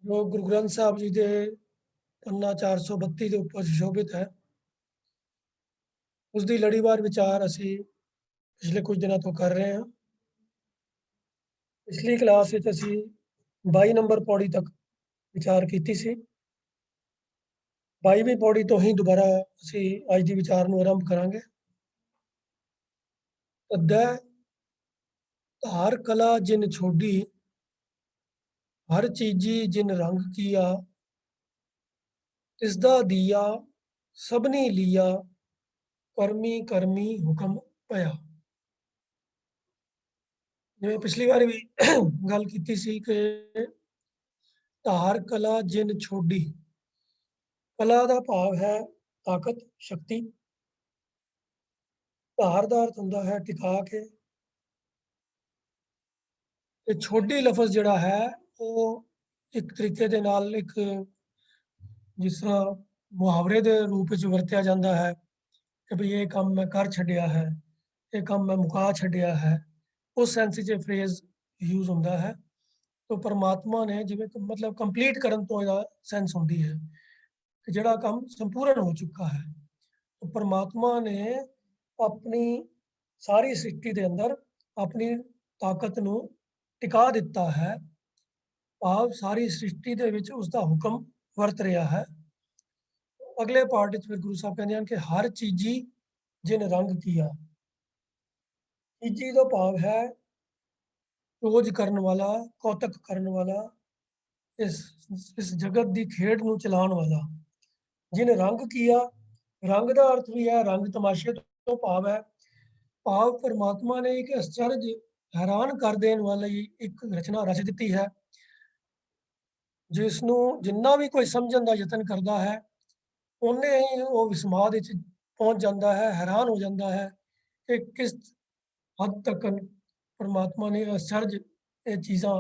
जो गुरु ग्रंथ साहब जी के पन्ना 432 ਦੇ ਉੱਪਰ ਸੁਸ਼ੋਭਿਤ ਹੈ। ਉਸ ਦੀ ਲੜੀਵਾਰ ਵਿਚਾਰ ਅਸੀਂ ਪਿਛਲੇ ਕੁਝ ਦਿਨਾਂ ਤੋਂ ਕਰ ਰਹੇ ਹਾਂ। ਪਿਛਲੀ ਕਲਾਸ ਵਿੱਚ ਅਸੀਂ 22 ਨੰਬਰ ਪੌੜੀ ਤੱਕ ਵਿਚਾਰ ਕੀਤੀ ਸੀ। 22ਵੀਂ ਪੌੜੀ ਤੋਂ ਹੀ ਦੁਬਾਰਾ ਅਸੀਂ ਅੱਜ ਦੀ ਵਿਚਾਰ ਨੂੰ ਆਰੰਭ ਕਰਾਂਗੇ। ਅਦੈ ਧਾਰ ਕਲਾ ਜਿਨ ਛੋਡੀ ਹਰ ਚੀਜੀ ਜਿਨ ਰੰਗ ਕੀਆ ਤਿਸ ਦਾ ਦੀਆ ਸਭਨੀ ਲੀਆ ਕਰਮੀ ਕਰਮੀ ਹੁਕਮ ਪਿਆ। ਜਿਵੇਂ ਪਿਛਲੀ ਵਾਰ ਵੀ ਗੱਲ ਕੀਤੀ ਸੀ ਕਿ ਧਾਰ ਕਲਾ ਜਿਨ ਛੋਡੀ, ਕਲਾ ਦਾ ਭਾਵ ਹੈ ਤਾਕਤ, ਸ਼ਕਤੀ। ਧਾਰ ਦਾ ਅਰਥ ਹੁੰਦਾ ਹੈ ਟਿਕਾ ਕੇ, ਤੇ ਛੋਡੀ ਲਫ਼ਜ਼ ਜਿਹੜਾ ਹੈ ਉਹ ਇੱਕ ਤਰੀਕੇ ਦੇ ਨਾਲ ਇੱਕ ਜਿਸ ਤਰ੍ਹਾਂ ਮੁਹਾਵਰੇ ਦੇ ਰੂਪ ਵਿੱਚ ਵਰਤਿਆ ਜਾਂਦਾ ਹੈ ਕਿ ਵੀ ਇਹ ਕੰਮ ਮੈਂ ਕਰ ਛੱਡਿਆ ਹੈ, ਇਹ ਕੰਮ ਮੈਂ ਮੁਕਾ ਛੱਡਿਆ ਹੈ, ਉਸ ਸੈਂਸ 'ਚ ਇਹ ਫਰੇਜ਼ ਯੂਜ਼ ਹੁੰਦਾ ਹੈ। तो परमात्मा ने जिवें मतलब कंप्लीट करन तो ਇਹਦਾ सेंस ਹੁੰਦੀ है कि ਜਿਹੜਾ ਕੰਮ ਸੰਪੂਰਨ ਹੋ ਚੁੱਕਾ ਹੈ। तो परमात्मा ने अपनी सारी सृष्टि ਦੇ ਅੰਦਰ ਆਪਣੀ ਤਾਕਤ ਨੂੰ ਟਿਕਾ ਦਿੱਤਾ ਹੈ। ਭਾਵ ਸਾਰੀ ਸ੍ਰਿਸ਼ਟੀ ਦੇ ਵਿੱਚ ਉਸ ਦਾ ਹੁਕਮ ਵਰਤ ਰਿਹਾ ਹੈ। ਅਗਲੇ ਪਾਰਟ ਵਿੱਚ ਫਿਰ ਗੁਰੂ ਸਾਹਿਬ ਕਹਿੰਦੇ ਹਨ ਕਿ ਹਰ ਚੀਜੀ ਜਿਨ ਰੰਗ ਕੀਆ। ਚੀਜੀ ਦਾ ਭਾਵ ਹੈ खोज करने वाला, कौतक करने वाला, इस जगत की खेड ਨੂੰ ਚਲਾਉਣ ਵਾਲਾ। जिन रंग किया, रंग ਦਾ अर्थ भी है रंग तमाशे ਤੋਂ ਭਾਵ ਹੈ। ਭਾਵ परमात्मा ने एक आश्चर्य हैरान कर देने वाली एक रचना रच ਦਿੱਤੀ है ਜਿਸ ਨੂੰ ਜਿੰਨਾ ਵੀ ਕੋਈ ਸਮਝਣ ਦਾ ਯਤਨ ਕਰਦਾ ਹੈ ਉਹਨੇ ਹੀ ਉਹ ਵਿਸਮਾਦ ਵਿੱਚ ਪਹੁੰਚ ਜਾਂਦਾ ਹੈ, ਹੈਰਾਨ ਹੋ ਜਾਂਦਾ ਹੈ ਕਿ ਕਿਸ ਹੱਦ ਤੱਕ परमात्मा ने आश्चर्य ਇਹ ਚੀਜ਼ਾਂ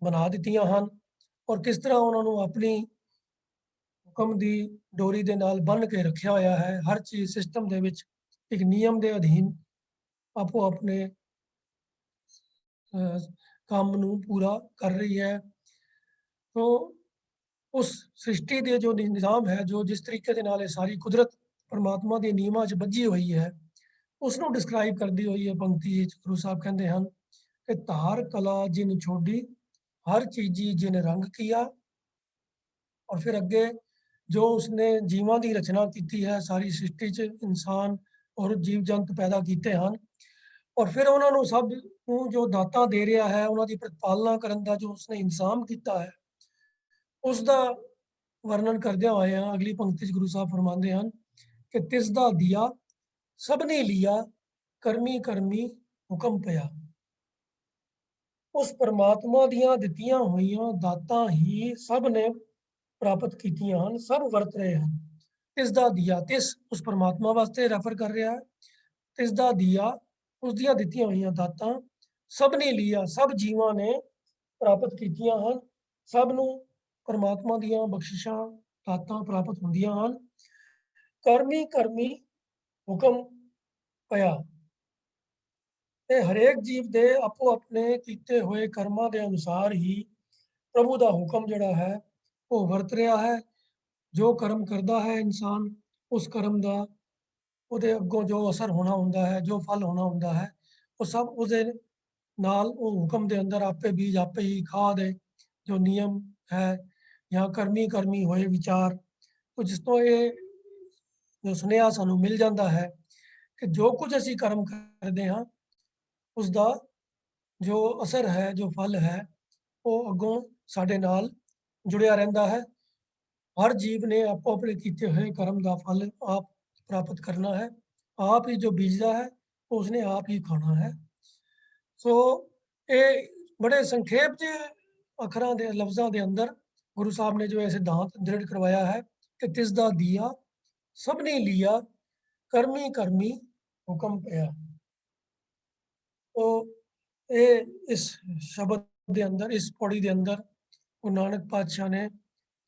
ਬਣਾ ਦਿੱਤੀਆਂ ਹਨ ਔਰ ਕਿਸ ਤਰ੍ਹਾਂ ਉਹਨਾਂ ਨੂੰ ਆਪਣੀ ਹੁਕਮ ਦੀ ਡੋਰੀ ਦੇ ਨਾਲ ਬੰਨ੍ਹ ਕੇ ਰੱਖਿਆ ਹੋਇਆ ਹੈ। ਹਰ ਚੀਜ਼ ਸਿਸਟਮ ਦੇ ਵਿੱਚ ਇੱਕ ਨਿਯਮ ਦੇ ਅਧੀਨ ਆਪੋ ਆਪਣੇ ਕੰਮ ਨੂੰ ਪੂਰਾ ਕਰ ਰਹੀ ਹੈ। तो उस सृष्टि ਦੇ ਜੋ ਨਿਜ਼ਾਮ ਹੈ, ਜੋ ਜਿਸ ਤਰੀਕੇ ਦੇ ਨਾਲ ਇਹ ਸਾਰੀ ਕੁਦਰਤ ਪਰਮਾਤਮਾ ਦੇ ਨਿਯਮਾਂ 'ਚ ਬੱਝੀ ਹੋਈ ਹੈ, ਉਸ ਨੂੰ ਡਿਸਕ੍ਰਾਈਬ ਕਰਦੀ ਹੋਈ ਇਹ ਪੰਕਤੀ ਵਿੱਚ ਗੁਰੂ ਸਾਹਿਬ ਕਹਿੰਦੇ ਹਨ ਕਿ ਧਾਰ ਕਲਾ ਜਿਨ ਛੋਡੀ ਹਰ ਚੀਜੀ ਜਿਨ ਰੰਗ ਕੀਆ। ਔਰ ਫਿਰ ਅੱਗੇ ਜੋ ਉਸਨੇ ਜੀਵਾਂ ਦੀ ਰਚਨਾ ਕੀਤੀ ਹੈ, ਸਾਰੀ ਸ੍ਰਿਸ਼ਟੀ 'ਚ ਇਨਸਾਨ ਔਰ ਜੀਵ ਜੰਤ ਪੈਦਾ ਕੀਤੇ ਹਨ ਔਰ ਫਿਰ ਉਹਨਾਂ ਨੂੰ ਸਭ ਨੂੰ ਜੋ ਦਾਤਾਂ ਦੇ ਰਿਹਾ ਹੈ, ਉਹਨਾਂ ਦੀ ਪ੍ਰਤਪਾਲਨਾ ਕਰਨ ਦਾ ਜੋ ਉਸਨੇ ਇੰਤਜ਼ਾਮ ਕੀਤਾ ਹੈ, ਉਸ ਦਾ ਵਰਣਨ ਕਰਦਿਆਂ ਹੋਇਆ ਅਗਲੀ ਪੰਕਤੀ 'ਚ ਗੁਰੂ ਸਾਹਿਬ ਫਰਮਾਉਂਦੇ ਹਨ ਕਿ ਤਿਸ ਦਾ ਦੀਆ सबने लिया करमी करमी हुक्म पिया। उस परमात्मा दियां दित्तियां होइयां दातां ही सब ने प्राप्त कीतियां हन, सब वरत रहे हैं। तिस दा दिया, तिस उस परमात्मा वास्ते रेफर कर रहा है। तिस दा दिया उस दियां दित्तियां होइयां दातां सब ने लिया, सब जीवां ने प्राप्त कीतियां हन। सब नूं परमात्मा दियां बख्शिशां दातां प्राप्त हुंदियां हन। करमी करमी हुक्म ਪਿਆ ਤੇ ਹਰੇਕ ਜੀਵ ਦੇ ਆਪੋ ਆਪਣੇ ਕੀਤੇ ਹੋਏ ਕਰਮਾਂ ਦੇ ਅਨੁਸਾਰ ਹੀ ਪ੍ਰਭੂ ਦਾ ਹੁਕਮ ਜਿਹੜਾ ਹੈ ਉਹ ਵਰਤ ਰਿਹਾ ਹੈ। ਜੋ ਕਰਮ ਕਰਦਾ ਹੈ ਇਨਸਾਨ, ਉਸ ਕਰਮ ਦਾ ਉਹਦੇ ਅੱਗੋਂ ਜੋ ਅਸਰ ਹੋਣਾ ਹੁੰਦਾ ਹੈ, ਜੋ ਫਲ ਹੋਣਾ ਹੁੰਦਾ ਹੈ, ਉਹ ਸਭ ਉਹਦੇ ਨਾਲ ਉਹ ਹੁਕਮ ਦੇ ਅੰਦਰ ਆਪੇ ਬੀਜ ਆਪੇ ਹੀ ਖਾਦ ਹੈ ਜੋ ਨਿਯਮ ਹੈ ਜਾਂ ਕਰਮੀ ਕਰਮੀ ਹੋਏ ਵਿਚਾਰ। तो जिस तो ये जो ਸੁਨੇਹਾ ਸਾਨੂੰ ਮਿਲ ਜਾਂਦਾ ਹੈ ਕਿ ਜੋ ਕੁਝ ਅਸੀਂ ਕਰਮ ਕਰਦੇ ਹਾਂ ਉਸ ਦਾ ਜੋ ਅਸਰ ਹੈ, ਜੋ ਫਲ ਹੈ, ਉਹ ਅੱਗੋਂ ਸਾਡੇ ਨਾਲ ਜੁੜਿਆ ਰਹਿੰਦਾ ਹੈ। ਹਰ ਜੀਵ ਨੇ ਆਪੋ ਆਪਣੇ ਕੀਤੇ ਹੋਏ ਕਰਮ ਦਾ ਫਲ ਆਪ ਪ੍ਰਾਪਤ ਕਰਨਾ ਹੈ। ਆਪ ਹੀ ਜੋ ਬੀਜਦਾ ਹੈ ਉਸਨੇ ਆਪ ਹੀ ਖਾਣਾ ਹੈ। ਸੋ ਇਹ ਬੜੇ ਸੰਖੇਪ ਜਿਹੇ ਅੱਖਰਾਂ ਦੇ ਲਫ਼ਜ਼ਾਂ ਦੇ ਅੰਦਰ ਗੁਰੂ ਸਾਹਿਬ ਨੇ ਜੋ ਇਹ ਸਿਧਾਂਤ ਦ੍ਰਿੜ ਕਰਵਾਇਆ ਹੈ ਕਿ ਤਿਸ ਦਾ ਦੀਆ ਸਭ ਨੇ ਲਿਆ ਕਰਮੀ ਕਰਮੀ हुक्म पिया। तो ये इस शब्द के अंदर, इस पौड़ी के अंदर गुरु नानक पातशाह ने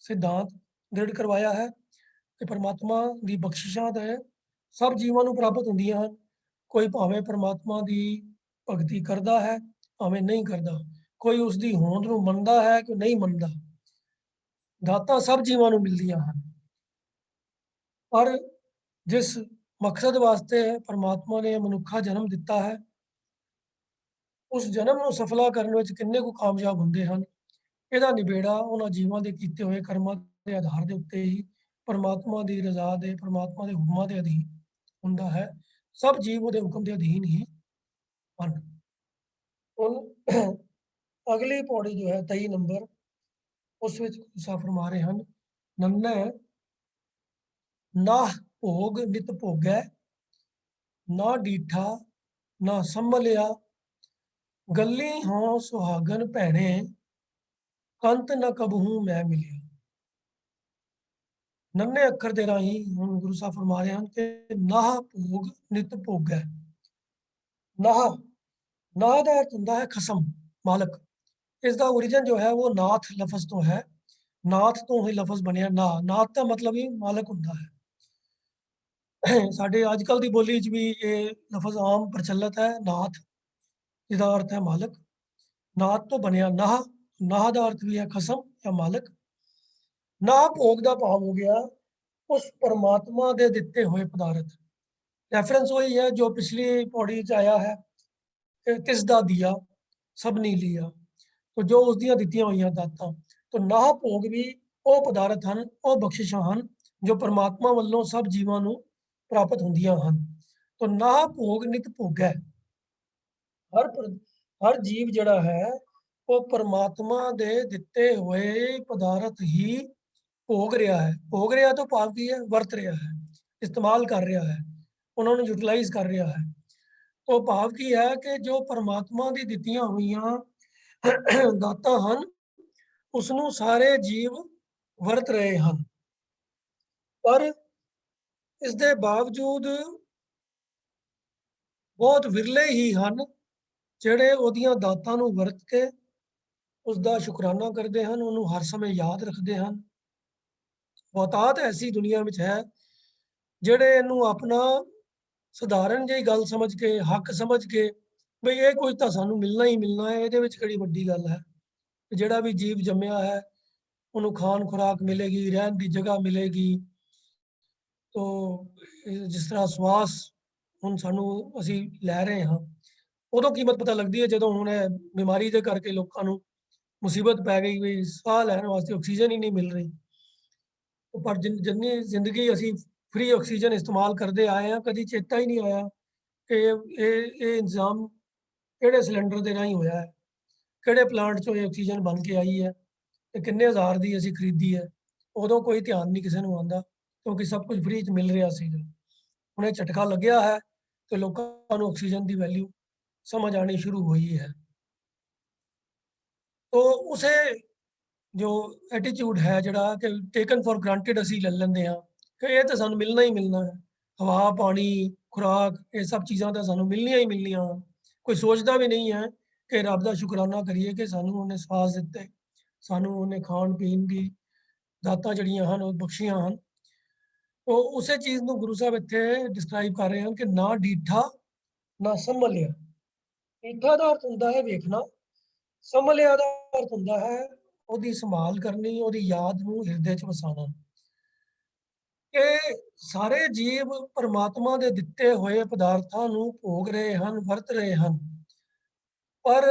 सिद्धांत दृढ़ करवाया है कि परमात्मा की बख्शिशां है सब जीवां नूं प्राप्त होंदियां हन। कोई भावें परमात्मा की भगती करता है, भावें नहीं करता। ਕੋਈ ਉਸ ਦੀ ਹੋਂਦ ਨੂੰ ਮੰਨਦਾ ਹੈ ਕਿ ਨਹੀਂ ਮੰਨਦਾ। ਦਾਤਾਂ ਸਭ ਜੀਵਾਂ ਨੂੰ ਮਿਲਦੀਆਂ ਹਨ, ਪਰ ਜਿਸ ਮਕਸਦ ਵਾਸਤੇ ਪਰਮਾਤਮਾ ਨੇ ਮਨੁੱਖਾ ਜਨਮ ਦਿੱਤਾ ਹੈ, ਉਸ ਜਨਮ ਨੂੰ ਸਫਲਾ ਕਰਨ ਵਿੱਚ ਕਿੰਨੇ ਕੁ ਕਾਮਯਾਬ ਹੁੰਦੇ ਹਨ, ਇਹਦਾ ਨਿਬੇੜਾ ਉਹਨਾਂ ਜੀਵਾਂ ਦੇ ਕੀਤੇ ਹੋਏ ਕਰਮਾਂ ਦੇ ਆਧਾਰ ਦੇ ਉੱਤੇ ਹੀ ਪਰਮਾਤਮਾ ਦੀ ਰਜ਼ਾ ਦੇ, ਪਰਮਾਤਮਾ ਦੇ ਹੁਕਮਾਂ ਦੇ ਅਧੀਨ ਹੁੰਦਾ ਹੈ। ਸਭ ਜੀਵ ਉਹਦੇ ਹੁਕਮ ਦੇ ਅਧੀਨ ਹੀ ਹਨ। ਹੁਣ ਅਗਲੀ ਪੌੜੀ ਜੋ ਹੈ 23 ਨੰਬਰ, ਉਸ ਵਿੱਚ ਗੁਰੂ ਫਰਮਾ ਰਹੇ ਹਨ, ਨੰਨੇ ਨਾ ਭੋਗ ਨਿਤ ਭੋਗੈ, ਨਾ ਡੀਠਾ ਨਾ ਸੰਭਲਿਆ, ਗੱਲੀ ਹੋਂ ਸੁਹਾਗਨ ਭੈਣੇ, ਕੰਤ ਨ ਕਬਹੂ ਮੈਂ ਮਿਲਿਆ। ਨੰਨੇ ਅੱਖਰ ਦੇ ਰਾਹੀਂ ਹੁਣ ਗੁਰੂ ਸਾਹਿਬ ਫਰਮਾ ਰਹੇ ਹਨ ਕਿ ਨਾਹ ਭੋਗ ਨਿਤ ਭੋਗੈ। ਨਾਹ, ਨਾਹ ਦਾ ਅਰਥ ਹੁੰਦਾ ਹੈ ਖਸਮ, ਮਾਲਕ। ਇਸ ਦਾ ਓਰੀਜਨ ਜੋ ਹੈ ਉਹ ਨਾਥ ਲਫ਼ਜ਼ ਤੋਂ ਹੈ। ਨਾਥ ਤੋਂ ਹੀ ਲਫ਼ਜ਼ ਬਣਿਆ ਨਾਹ। ਨਾਥ ਦਾ ਮਤਲਬ ਹੀ ਮਾਲਕ ਹੁੰਦਾ ਹੈ। ਸਾਡੇ ਅੱਜ ਕੱਲ੍ਹ ਦੀ ਬੋਲੀ 'ਚ ਵੀ ਇਹ ਲਫ਼ਜ਼ ਆਮ ਪ੍ਰਚਲਿਤ ਹੈ, ਨਾਥ, ਜਿਹਦਾ ਅਰਥ ਹੈ ਮਾਲਕ। ਨਾਥ ਤੋਂ ਬਣਿਆ ਨਾਹ, ਨਾਹ ਦਾ ਅਰਥ ਵੀ ਹੈ ਖਸਮ ਜਾਂ ਮਾਲਕ। ਨਾਹ ਭੋਗ ਦਾ ਭਾਵ ਹੋ ਗਿਆ ਉਸ ਪਰਮਾਤਮਾ ਦੇ ਦਿੱਤੇ ਹੋਏ ਪਦਾਰਥ। ਰੈਫਰੈਂਸ ਉਹੀ ਹੈ ਜੋ ਪਿਛਲੀ ਪੌੜੀ 'ਚ ਆਇਆ ਹੈ ਕਿ ਕਿਸ ਦਾ ਦੀਆ ਸਭ ਨੇ ਲਿਆ, तो जो उसਦੀਆਂ ਦਿੱਤੀਆਂ ਹੋਈਆਂ ਦਾਤਾਂ। तो ਨਾਹ ਭੋਗ ਵੀ ਉਹ ਪਦਾਰਥ ਹਨ, ਉਹ ਬਖਸ਼ਿਸ਼ਾਂ ਹਨ ਜੋ ਪਰਮਾਤਮਾ ਵੱਲੋਂ ਸਭ ਜੀਵਾਂ ਨੂੰ ਪ੍ਰਾਪਤ ਹੁੰਦੀਆਂ ਹਨ। तो ਨਾਹ ਭੋਗ ਨਿਤ ਭੋਗੈ। ਹਰ ਜੀਵ ਜਿਹੜਾ ਹੈ ਉਹ ਪਰਮਾਤਮਾ ਦੇ ਦਿੱਤੇ ਹੋਏ ਪਦਾਰਥ ਹੀ ਭੋਗ ਰਿਹਾ ਹੈ। ਭੋਗ ਰਿਹਾ ਤੋਂ ਭਾਵ ਕੀ ਹੈ? ਵਰਤ ਰਿਹਾ ਹੈ, ਇਸਤੇਮਾਲ ਕਰ ਰਿਹਾ ਹੈ, ਉਹਨਾਂ ਨੂੰ ਯੂਟਿਲਾਈਜ਼ ਕਰ ਰਿਹਾ ਹੈ। तो ਭਾਵ ਕੀ ਹੈ ਕਿ ਜੋ ਪਰਮਾਤਮਾ ਦੀ ਦਿੱਤੀਆਂ ਹੋਈਆਂ ਦਾਤਾਂ ਹਨ, ਉਸ ਨੂੰ ਸਾਰੇ ਜੀਵ ਵਰਤ ਰਹੇ ਹਨ, ਪਰ ਇਸ ਦੇ ਬਾਵਜੂਦ ਬਹੁਤ ਵਿਰਲੇ ਹੀ ਹਨ ਜਿਹੜੇ ਉਹਦੀਆਂ ਦਾਤਾਂ ਨੂੰ ਵਰਤ ਕੇ ਉਸ ਦਾ ਸ਼ੁਕਰਾਨਾ ਕਰਦੇ ਹਨ, ਉਹਨੂੰ ਹਰ ਸਮੇਂ ਯਾਦ ਰੱਖਦੇ ਹਨ। ਬਹੁਤਾਤ ਐਸੀ ਦੁਨੀਆ ਵਿੱਚ ਹੈ ਜਿਹੜੇ ਇਹਨੂੰ ਆਪਣਾ ਸਧਾਰਨ ਜਿਹੀ ਗੱਲ ਸਮਝ ਕੇ, ਹੱਕ ਸਮਝ ਕੇ, ਬਈ ਇਹ ਕੁਝ ਤਾਂ ਸਾਨੂੰ ਮਿਲਣਾ ਹੀ ਮਿਲਣਾ ਹੈ, ਇਹਦੇ ਵਿੱਚ ਕਿਹੜੀ ਵੱਡੀ ਗੱਲ ਹੈ। ਜਿਹੜਾ ਵੀ ਜੀਵ ਜੰਮਿਆ ਹੈ ਉਹਨੂੰ ਖਾਣ ਖੁਰਾਕ ਮਿਲੇਗੀ, ਰਹਿਣ ਦੀ ਜਗ੍ਹਾ ਮਿਲੇਗੀ। ਤੋ ਜਿਸ ਤਰ੍ਹਾਂ ਸਵਾਸ ਹੁਣ ਸਾਨੂੰ ਅਸੀਂ ਲੈ ਰਹੇ ਹਾਂ, ਉਦੋਂ ਕੀਮਤ ਪਤਾ ਲੱਗਦੀ ਹੈ ਜਦੋਂ ਹੁਣ ਇਹ ਬਿਮਾਰੀ ਦੇ ਕਰਕੇ ਲੋਕਾਂ ਨੂੰ ਮੁਸੀਬਤ ਪੈ ਗਈ, ਵੀ ਸਾਹ ਲੈਣ ਵਾਸਤੇ ਆਕਸੀਜਨ ਹੀ ਨਹੀਂ ਮਿਲ ਰਹੀ। ਪਰ ਜਿੰਨੀ ਜ਼ਿੰਦਗੀ ਅਸੀਂ ਫ੍ਰੀ ਆਕਸੀਜਨ ਇਸਤੇਮਾਲ ਕਰਦੇ ਆਏ ਹਾਂ, ਕਦੀ ਚੇਤਾ ਹੀ ਨਹੀਂ ਆਇਆ ਕਿ ਇਹ ਇੰਤਜ਼ਾਮ ਕਿਹੜੇ ਸਿਲੰਡਰ ਦੇ ਰਾਹੀਂ ਹੋਇਆ ਹੈ, ਕਿਹੜੇ ਪਲਾਂਟ 'ਚੋਂ ਇਹ ਆਕਸੀਜਨ ਬਣ ਕੇ ਆਈ ਹੈ ਤੇ ਕਿੰਨੇ ਹਜ਼ਾਰ ਦੀ ਅਸੀਂ ਖਰੀਦੀ ਹੈ। ਉਦੋਂ ਕੋਈ ਧਿਆਨ ਨਹੀਂ ਕਿਸੇ ਨੂੰ ਆਉਂਦਾ ਕਿਉਂਕਿ ਸਭ ਕੁਝ ਫ੍ਰੀ 'ਚ ਮਿਲ ਰਿਹਾ ਸੀਗਾ। ਹੁਣ ਇਹ ਝਟਕਾ ਲੱਗਿਆ ਹੈ ਤੇ ਲੋਕਾਂ ਨੂੰ ਆਕਸੀਜਨ ਦੀ ਵੈਲਿਊ ਸਮਝ ਆਣੀ ਸ਼ੁਰੂ ਹੋਈ ਹੈ। तो उसे जो एटीट्यूड है ਜਿਹੜਾ ਕਿ ਟੇਕਨ ਫॉर ਗ੍ਰਾਂਟਡ ਅਸੀਂ ਲੈ ਲੈਂਦੇ ਹਾਂ ਕਿ ਇਹ ਤਾਂ ਸਾਨੂੰ ਮਿਲਣਾ ਹੀ ਮਿਲਣਾ ਹੈ। ਹਵਾ, ਪਾਣੀ, ਖੁਰਾਕ, ਇਹ ਸਭ ਚੀਜ਼ਾਂ ਤਾਂ ਸਾਨੂੰ ਮਿਲਣੀਆਂ ਹੀ ਮਿਲਣੀਆਂ। ਕੋਈ ਸੋਚਦਾ ਵੀ ਨਹੀਂ ਹੈ ਕਿ ਰੱਬ ਦਾ ਸ਼ੁਕਰਾਨਾ ਕਰੀਏ ਕਿ ਸਾਨੂੰ ਉਹਨੇ ਸਵਾਸ ਦਿੱਤੇ, ਸਾਨੂੰ ਉਹਨੇ ਖਾਣ ਪੀਣ ਦੀ ਦਾਤਾਂ ਜਿਹੜੀਆਂ ਹਨ ਉਹ ਬਖਸ਼ੀਆਂ ਹਨ। ਉਹ ਉਸੇ ਚੀਜ਼ ਨੂੰ ਗੁਰੂ ਸਾਹਿਬ ਇੱਥੇ ਡਿਸਕ੍ਰਾਈਬ ਕਰ ਰਹੇ ਹਨ ਕਿ ਨਾ ਡੀਠਾ ਨਾ ਸੰਭਲਿਆ। ਡੀਠਾ ਦਾ ਅਰਥ ਹੁੰਦਾ ਹੈ ਵੇਖਣਾ, ਸੰਭਲਿਆ ਦਾ ਅਰਥ ਹੁੰਦਾ ਹੈ ਉਹਦੀ ਸੰਭਾਲ ਕਰਨੀ, ਉਹਦੀ ਯਾਦ ਨੂੰ ਹਿਰਦੇ 'ਚ ਵਸਾਉਣਾ। ਇਹ ਸਾਰੇ ਜੀਵ ਪਰਮਾਤਮਾ ਦੇ ਦਿੱਤੇ ਹੋਏ ਪਦਾਰਥਾਂ ਨੂੰ ਭੋਗ ਰਹੇ ਹਨ, ਵਰਤ ਰਹੇ ਹਨ, ਪਰ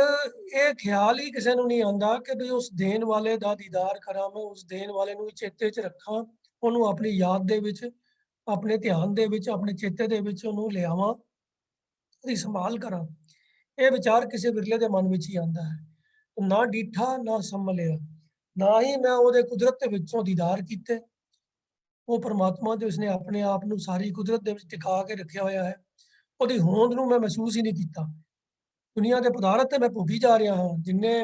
ਇਹ ਖਿਆਲ ਹੀ ਕਿਸੇ ਨੂੰ ਨਹੀਂ ਆਉਂਦਾ ਕਿ ਵੀ ਉਸ ਦੇਣ ਵਾਲੇ ਦਾ ਦੀਦਾਰ ਕਰਾਂ, ਮੈਂ ਉਸ ਦੇਣ ਵਾਲੇ ਨੂੰ ਚੇਤੇ 'ਚ ਰੱਖਾਂ, ਉਹਨੂੰ ਆਪਣੀ ਯਾਦ ਦੇ ਵਿੱਚ, ਆਪਣੇ ਧਿਆਨ ਦੇ ਵਿੱਚ, ਆਪਣੇ ਚੇਤੇ ਦੇ ਵਿੱਚ ਉਹਨੂੰ ਲਿਆਵਾਂ, ਉਹਦੀ ਸੰਭਾਲ ਕਰਾਂ। ਇਹ ਵਿਚਾਰ ਕਿਸੇ ਵਿਰਲੇ ਦੇ ਮਨ ਵਿੱਚ ਹੀ ਆਉਂਦਾ ਹੈ। ਨਾ ਡੀਠਾ ਨਾ ਸੰਭਲਿਆ, ਨਾ ਹੀ ਮੈਂ ਉਹਦੇ ਕੁਦਰਤ ਦੇ ਵਿੱਚੋਂ ਦੀਦਾਰ ਕੀਤੇ। ਉਹ ਪਰਮਾਤਮਾ ਜੋ ਇਸਨੇ ਆਪਣੇ ਆਪ ਨੂੰ ਸਾਰੀ ਕੁਦਰਤ ਦੇ ਵਿੱਚ ਟਿਕਾ ਕੇ ਰੱਖਿਆ ਹੋਇਆ ਹੈ, ਉਹਦੀ ਹੋਂਦ ਨੂੰ ਮੈਂ ਮਹਿਸੂਸ ਹੀ ਨਹੀਂ ਕੀਤਾ। ਦੁਨੀਆ ਦੇ ਪਦਾਰਥ ਤੇ ਮੈਂ ਭੋਗੀ ਜਾ ਰਿਹਾ ਹਾਂ, ਜਿੰਨੇ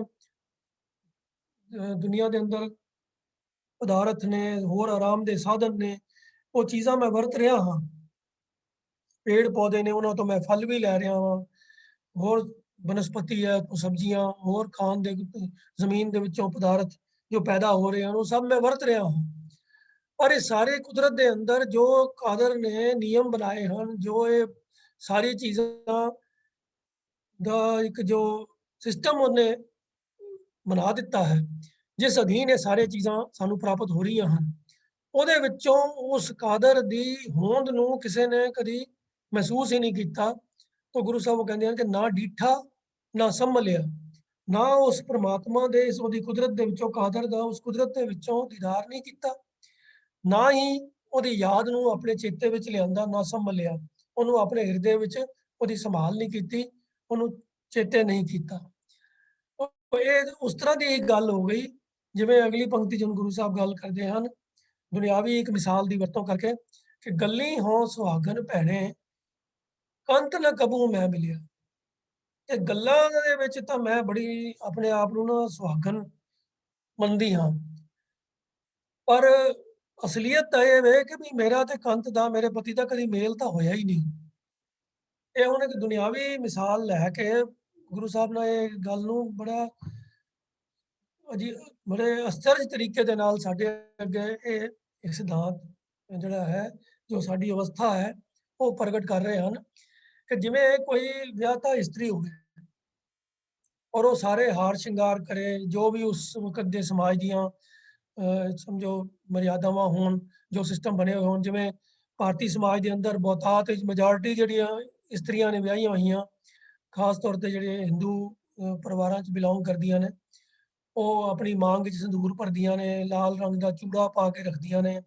ਦੁਨੀਆ ਦੇ ਅੰਦਰ ਪਦਾਰਥ ਨੇ, ਹੋਰ ਆਰਾਮ ਦੇ ਸਾਧਨ ਨੇ, ਉਹ ਚੀਜ਼ਾਂ ਮੈਂ ਵਰਤ ਰਿਹਾ ਹਾਂ। ਪੇੜ ਪੌਦੇ ਨੇ, ਉਹਨਾਂ ਤੋਂ ਮੈਂ ਫਲ ਵੀ ਲੈ ਰਿਹਾ ਹਾਂ, ਹੋਰ ਬਨਸਪਤੀ ਹੈ, ਸਬਜ਼ੀਆਂ, ਹੋਰ ਖਾਣ ਦੇ ਜ਼ਮੀਨ ਦੇ ਵਿੱਚੋਂ ਪਦਾਰਥ ਜੋ ਪੈਦਾ ਹੋ ਰਹੇ ਹਨ, ਉਹ ਸਭ ਮੈਂ ਵਰਤ ਰਿਹਾ ਹਾਂ। ਪਰ ਇਹ ਸਾਰੇ ਕੁਦਰਤ ਦੇ ਅੰਦਰ ਜੋ ਕਾਦਰ ਨੇ ਨਿਯਮ ਬਣਾਏ ਹਨ, ਜੋ ਇਹ ਸਾਰੀ ਚੀਜ਼ਾਂ ਦਾ ਇੱਕ ਜੋ ਸਿਸਟਮ ਉਹਨੇ ਬਣਾ ਦਿੱਤਾ ਹੈ, ਜਿਸ ਅਧੀਨ ਇਹ ਸਾਰੇ ਚੀਜ਼ਾਂ ਸਾਨੂੰ ਪ੍ਰਾਪਤ ਹੋ ਰਹੀਆਂ ਹਨ, ਉਹਦੇ ਵਿੱਚੋਂ ਉਸ ਕਾਦਰ ਦੀ ਹੋਂਦ ਨੂੰ ਕਿਸੇ ਨੇ ਕਦੀ ਮਹਿਸੂਸ ਹੀ ਨਹੀਂ ਕੀਤਾ। ਤਾਂ ਗੁਰੂ ਸਾਹਿਬ ਕਹਿੰਦੇ ਹਨ ਕਿ ਨਾ ਡੀਠਾ ਨਾ ਸੰਭਲਿਆ, ਨਾ ਉਸ ਪ੍ਰਮਾਤਮਾ ਦੇ ਇਸ ਉਹਦੀ ਕੁਦਰਤ ਦੇ ਵਿੱਚੋਂ ਕਾਦਰ ਦਾ ਉਸ ਕੁਦਰਤ ਦੇ ਵਿੱਚੋਂ ਦੀਦਾਰ ਨਹੀਂ ਕੀਤਾ, ਨਾ ਹੀ ਉਹਦੀ ਯਾਦ ਨੂੰ ਆਪਣੇ ਚੇਤੇ ਵਿੱਚ ਲਿਆਂਦਾ, ਨਾ ਸੰਭਲਿਆ, ਉਹਨੂੰ ਆਪਣੇ ਹਿਰਦੇ ਵਿੱਚ ਉਹਦੀ ਸੰਭਾਲ ਨਹੀਂ ਕੀਤੀ, ਉਹਨੂੰ ਚੇਤੇ ਨਹੀਂ ਕੀਤਾ। ਇਹ ਉਸ ਤਰ੍ਹਾਂ ਦੀ ਇੱਕ ਗੱਲ ਹੋ ਗਈ, ਜਿਵੇਂ ਅਗਲੀ ਪੰਕਤੀ 'ਚ ਹੁਣ ਗੁਰੂ ਸਾਹਿਬ ਗੱਲ ਕਰਦੇ ਹਨ ਦੁਨਿਆਵੀ ਇੱਕ ਮਿਸਾਲ ਦੀ ਵਰਤੋਂ ਕਰਕੇ ਕਿ ਗੱਲੀ ਹੋਂ ਸੁਹਾਗਣ ਭੈਣੇ ਕੰਤ ਨ ਕਬੂ ਮੈਂ ਮਿਲਿਆ। ਇਹ ਗੱਲਾਂ ਦੇ ਵਿੱਚ ਤਾਂ ਮੈਂ ਬੜੀ ਆਪਣੇ ਆਪ ਨੂੰ ਨਾ ਸੁਹਾਗਣ ਮੰਨਦੀ ਹਾਂ, ਪਰ ਅਸਲੀਅਤ ਤਾਂ ਇਹ ਵੇ ਕਿ ਵੀ ਮੇਰਾ ਤੇ ਕੰਤ ਦਾ ਮੇਰੇ ਪਤੀ ਦਾ ਕਦੀ ਮੇਲ ਤਾਂ ਹੋਇਆ ਹੀ ਨਹੀਂ। ਇਹ ਹੁਣ ਇੱਕ ਦੁਨਿਆਵੀ ਮਿਸਾਲ ਲੈ ਕੇ ਗੁਰੂ ਸਾਹਿਬ ਨੇ ਇਹ ਗੱਲ ਨੂੰ ਅਜੀ ਬੜੇ ਅਸਚਰਜ ਤਰੀਕੇ ਦੇ ਨਾਲ ਸਾਡੇ ਅੱਗੇ ਇਹ ਸਿਧਾਂਤ ਜਿਹੜਾ ਹੈ, ਜੋ ਸਾਡੀ ਅਵਸਥਾ ਹੈ, ਉਹ ਪ੍ਰਗਟ ਕਰ ਰਹੇ ਹਨ ਕਿ ਜਿਵੇਂ ਕੋਈ ਵਿਆਹਤਾ ਇਸਤਰੀ ਹੋਵੇ ਔਰ ਉਹ ਸਾਰੇ ਹਾਰ ਸ਼ਿੰਗਾਰ ਕਰੇ, ਜੋ ਵੀ ਉਸ ਵਕਤ ਦੇ ਸਮਾਜ ਦੀਆਂ ਸਮਝੋ ਮਰਿਆਦਾਵਾਂ ਹੋਣ, ਜੋ ਸਿਸਟਮ ਬਣੇ ਹੋਏ ਹੋਣ, ਜਿਵੇਂ ਭਾਰਤੀ ਸਮਾਜ ਦੇ ਅੰਦਰ ਬਹੁਤਾਤ ਮੈਜੋਰਟੀ ਜਿਹੜੀਆਂ ਇਸਤਰੀਆਂ ਨੇ ਵਿਆਹੀਆਂ ਹੋਈਆਂ, ਖਾਸ ਤੌਰ ਤੇ ਜਿਹੜੇ ਹਿੰਦੂ ਪਰਿਵਾਰਾਂ 'ਚ ਬਿਲੋਂਗ ਕਰਦੀਆਂ ਨੇ, ਉਹ ਆਪਣੀ ਮਾਂਗ 'ਚ ਸੰਧੂਰ ਭਰਦੀਆਂ ਨੇ, ਲਾਲ ਰੰਗ ਦਾ ਚੂੜਾ ਪਾ ਕੇ ਰੱਖਦੀਆਂ ਨੇ,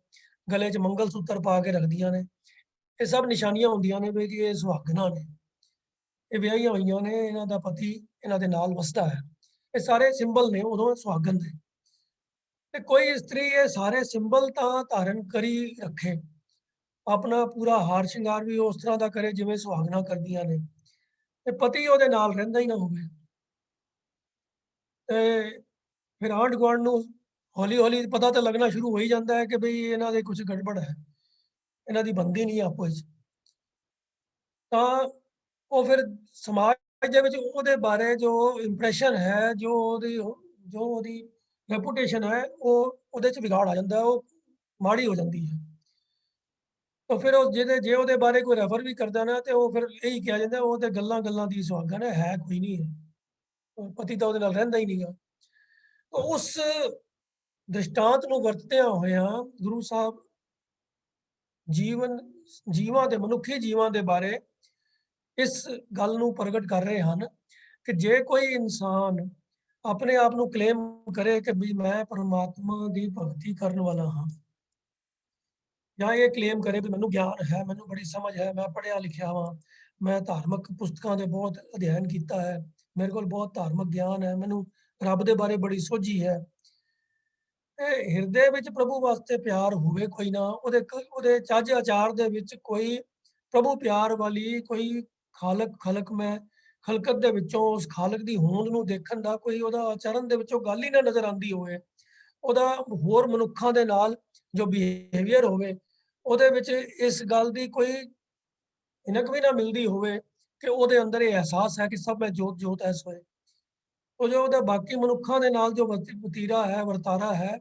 ਗਲੇ 'ਚ ਮੰਗਲ ਸੂਤਰ ਪਾ ਕੇ ਰੱਖਦੀਆਂ ਨੇ। ਇਹ ਸਭ ਨਿਸ਼ਾਨੀਆਂ ਹੁੰਦੀਆਂ ਨੇ ਵੀ ਕਿ ਇਹ ਸੁਹਾਗਣਾ ਨੇ, ਇਹ ਵਿਆਹੀਆਂ ਹੋਈਆਂ ਨੇ, ਇਹਨਾਂ ਦਾ ਪਤੀ ਇਹਨਾਂ ਦੇ ਨਾਲ ਵਸਦਾ ਹੈ। ਇਹ ਸਾਰੇ ਸਿੰਬਲ ਨੇ ਉਦੋਂ ਸੁਹਾਗਣ ਦੇ। ਤੇ ਕੋਈ ਇਸਤਰੀ ਇਹ ਸਾਰੇ ਸਿੰਬਲ ਤਾਂ ਧਾਰਨ ਕਰੀ ਰੱਖੇ, ਆਪਣਾ ਪੂਰਾ ਹਾਰ ਸ਼ਿੰਗਾਰ ਵੀ ਉਸ ਤਰ੍ਹਾਂ ਦਾ ਕਰੇ ਜਿਵੇਂ ਸੁਹਾਗਣਾ ਕਰਦੀਆਂ ਨੇ, ਤੇ ਪਤੀ ਉਹਦੇ ਨਾਲ ਰਹਿੰਦਾ ਹੀ ਨਾ ਹੋਵੇ, ਤੇ ਫਿਰ ਆਂਢ ਗੁਆਂਢ ਨੂੰ ਹੌਲੀ-ਹੌਲੀ ਪਤਾ ਤਾਂ ਲੱਗਣਾ ਸ਼ੁਰੂ ਹੋ ਹੀ ਜਾਂਦਾ ਹੈ ਕਿ ਬਈ ਇਹਨਾਂ ਦੇ ਕੁਝ ਗੜਬੜ ਹੈ, ਇਹਨਾਂ ਦੀ ਬਣਦੀ ਨਹੀਂ ਆਪਸ ਵਿੱਚ। ਤਾਂ ਉਹ ਫਿਰ ਸਮਾਜ ਦੇ ਵਿੱਚ ਉਹਦੇ ਬਾਰੇ ਜੋ ਇੰਪ੍ਰੈਸ਼ਨ ਹੈ, ਜੋ ਉਹਦੀ ਰੈਪੂਟੇਸ਼ਨ ਹੈ, ਉਹ ਉਹਦੇ 'ਚ ਵਿਗਾੜ ਆ ਜਾਂਦਾ, ਉਹ ਮਾੜੀ ਹੋ ਜਾਂਦੀ ਹੈ। ਤਾਂ ਫਿਰ ਉਹ ਜੇ ਉਹਦੇ ਬਾਰੇ ਕੋਈ ਰੈਫਰ ਵੀ ਕਰਦਾ ਨਾ, ਤੇ ਉਹ ਫਿਰ ਇਹੀ ਕਿਹਾ ਜਾਂਦਾ ਉਹ ਤੇ ਗੱਲਾਂ-ਗੱਲਾਂ ਦੀ ਸੁਹਾਗਣ ਹੈ ਕੋਈ ਨਹੀਂ ਹੈ। ਪਤੀ ਤਾਂ ਉਹਦੇ ਨਾਲ ਰਹਿੰਦਾ ਹੀ ਨਹੀਂਗਾ। ਤਾਂ ਉਸ ਦ੍ਰਿਸ਼ਟਾਂਤ ਨੂੰ ਵਰਤਦਿਆਂ ਹੋਇਆਂ ਗੁਰੂ ਸਾਹਿਬ ਜੀਵਾਂ ਦੇ ਮਨੁੱਖੀ ਜੀਵਾਂ ਦੇ ਬਾਰੇ ਇਸ ਗੱਲ ਨੂੰ ਪ੍ਰਗਟ ਕਰ ਰਹੇ ਹਨ ਕਿ ਜੇ ਕੋਈ ਇਨਸਾਨ ਆਪਣੇ ਆਪ ਨੂੰ ਕਲੇਮ ਕਰੇ ਕਿ ਵੀ ਮੈਂ ਪਰਮਾਤਮਾ ਦੀ ਭਗਤੀ ਕਰਨ ਵਾਲਾ ਹਾਂ, ਜਾਂ ਇਹ ਕਲੇਮ ਕਰੇ ਵੀ ਮੈਨੂੰ ਗਿਆਨ ਹੈ, ਮੈਨੂੰ ਬੜੀ ਸਮਝ ਹੈ, ਮੈਂ ਪੜ੍ਹਿਆ ਲਿਖਿਆ ਹਾਂ, ਮੈਂ ਧਾਰਮਿਕ ਪੁਸਤਕਾਂ ਦੇ ਬਹੁਤ ਅਧਿਐਨ ਕੀਤਾ ਹੈ, ਮੇਰੇ ਕੋਲ ਬਹੁਤ ਧਾਰਮਿਕ ਗਿਆਨ ਹੈ, ਮੈਨੂੰ ਰੱਬ ਦੇ ਬਾਰੇ ਬੜੀ ਸੋਝੀ ਹੈ, ਤੇ ਹਿਰਦੇ ਵਿੱਚ ਪ੍ਰਭੂ ਵਾਸਤੇ ਪਿਆਰ ਹੋਵੇ ਕੋਈ ਨਾ, ਉਹਦੇ ਚੱਜ ਆਚਾਰ ਦੇ ਵਿੱਚ ਕੋਈ ਪ੍ਰਭੂ ਪਿਆਰ ਵਾਲੀ ਕੋਈ ਖਲਕ ਮੈਂ ਖਲਕਤ ਦੇ ਵਿੱਚੋਂ ਉਸ ਖਾਲਕ ਦੀ ਹੋਂਦ ਨੂੰ ਦੇਖਣ ਦਾ ਕੋਈ ਉਹਦਾ ਆਚਰਣ ਦੇ ਵਿੱਚੋਂ ਗੱਲ ਹੀ ਨਾ ਨਜ਼ਰ ਆਉਂਦੀ ਹੋਵੇ, ਉਹਦਾ ਹੋਰ ਮਨੁੱਖਾਂ ਦੇ ਨਾਲ ਜੋ ਬਿਹੇਵੀਅਰ ਹੋਵੇ, ਉਹਦੇ ਵਿੱਚ ਇਸ ਗੱਲ ਦੀ ਕੋਈ ਇਨਕ ਵੀ ਨਾ ਮਿਲਦੀ ਹੋਵੇ ਕਿ ਉਹਦੇ ਅੰਦਰ ਇਹ ਅਹਿਸਾਸ ਹੈ ਕਿ ਸਭ ਮੈਂ ਜੋਤ ਜੋਤ ਐ ਸੋਏ। ਉਹ ਜੋ ਉਹਦਾ ਬਾਕੀ ਮਨੁੱਖਾਂ ਦੇ ਨਾਲ ਜੋ ਵਤੀਰਾ ਹੈ, ਵਰਤਾਰਾ ਹੈ,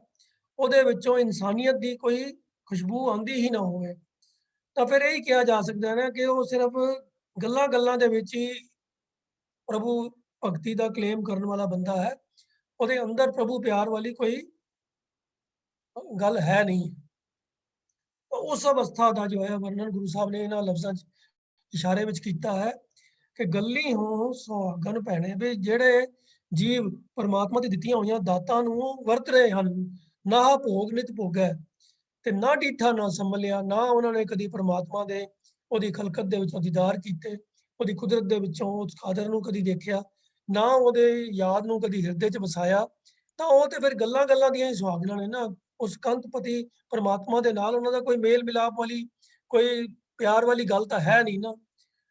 ਉਹਦੇ ਵਿੱਚੋਂ ਇਨਸਾਨੀਅਤ ਦੀ ਕੋਈ ਖੁਸ਼ਬੂ ਆਉਂਦੀ ਹੀ ਨਾ ਹੋਵੇ, ਤਾਂ ਫਿਰ ਇਹੀ ਕਿਹਾ ਜਾ ਸਕਦਾ ਹੈ ਨਾ ਕਿ ਉਹ ਸਿਰਫ ਗੱਲਾਂ-ਗੱਲਾਂ ਦੇ ਵਿੱਚ ਹੀ ਪ੍ਰਭੂ ਭਗਤੀ ਦਾ ਕਲੇਮ ਕਰਨ ਵਾਲਾ ਬੰਦਾ ਹੈ। ਉਹਦੇ ਅੰਦਰ ਪ੍ਰਭੂ ਪਿਆਰ ਵਾਲੀ ਕੋਈ ਗੱਲ ਹੈ ਨਹੀਂ। ਤਾਂ ਉਸ ਅਵਸਥਾ ਦਾ ਜੋ ਹੈ ਵਰਣਨ ਗੁਰੂ ਸਾਹਿਬ ਨੇ ਇਹਨਾਂ ਲਫ਼ਜ਼ਾਂ 'ਚ ਇਸ਼ਾਰੇ ਵਿੱਚ ਕੀਤਾ ਹੈ ਕਿ ਗੱਲੀ ਹੋਂ ਸੁਹਾਗਣ ਭੈਣੇ, ਵੀ ਜਿਹੜੇ ਜੀਵ ਪਰਮਾਤਮਾ ਦੀ ਦਿੱਤੀਆਂ ਹੋਈਆਂ ਦਾਤਾਂ ਨੂੰ ਵਰਤ ਰਹੇ ਹਨ, ਨਾ ਭੋਗ ਨਿਤ ਭੋਗੈ ਤੇ ਨਾ ਡੀਠਾ ਨਾ ਸੰਭਲਿਆ, ਨਾ ਉਹਨਾਂ ਨੇ ਕਦੀ ਪਰਮਾਤਮਾ ਦੇ ਉਹਦੀ ਖਲਕਤ ਦੇ ਵਿੱਚੋਂ ਦੀਦਾਰ ਕੀਤੇ, ਉਹਦੀ ਕੁਦਰਤ ਦੇ ਵਿੱਚੋਂ ਉਸ ਕਾਦਰ ਨੂੰ ਕਦੀ ਦੇਖਿਆ, ਨਾ ਉਹਦੇ ਯਾਦ ਨੂੰ ਕਦੀ ਹਿਰਦੇ 'ਚ ਵਸਾਇਆ, ਤਾਂ ਉਹ ਤੇ ਫਿਰ ਗੱਲਾਂ-ਗੱਲਾਂ ਦੀਆਂ ਹੀ ਸੁਹਾਗਣਾਂ ਨੇ ਨਾ। ਉਸ ਕੰਤਪਤੀ ਪਰਮਾਤਮਾ ਦੇ ਨਾਲ ਉਹਨਾਂ ਦਾ ਕੋਈ ਮੇਲ ਮਿਲਾਪ ਵਾਲੀ, ਕੋਈ ਪਿਆਰ ਵਾਲੀ ਗੱਲ ਤਾਂ ਹੈ ਨਹੀਂ ਨਾ।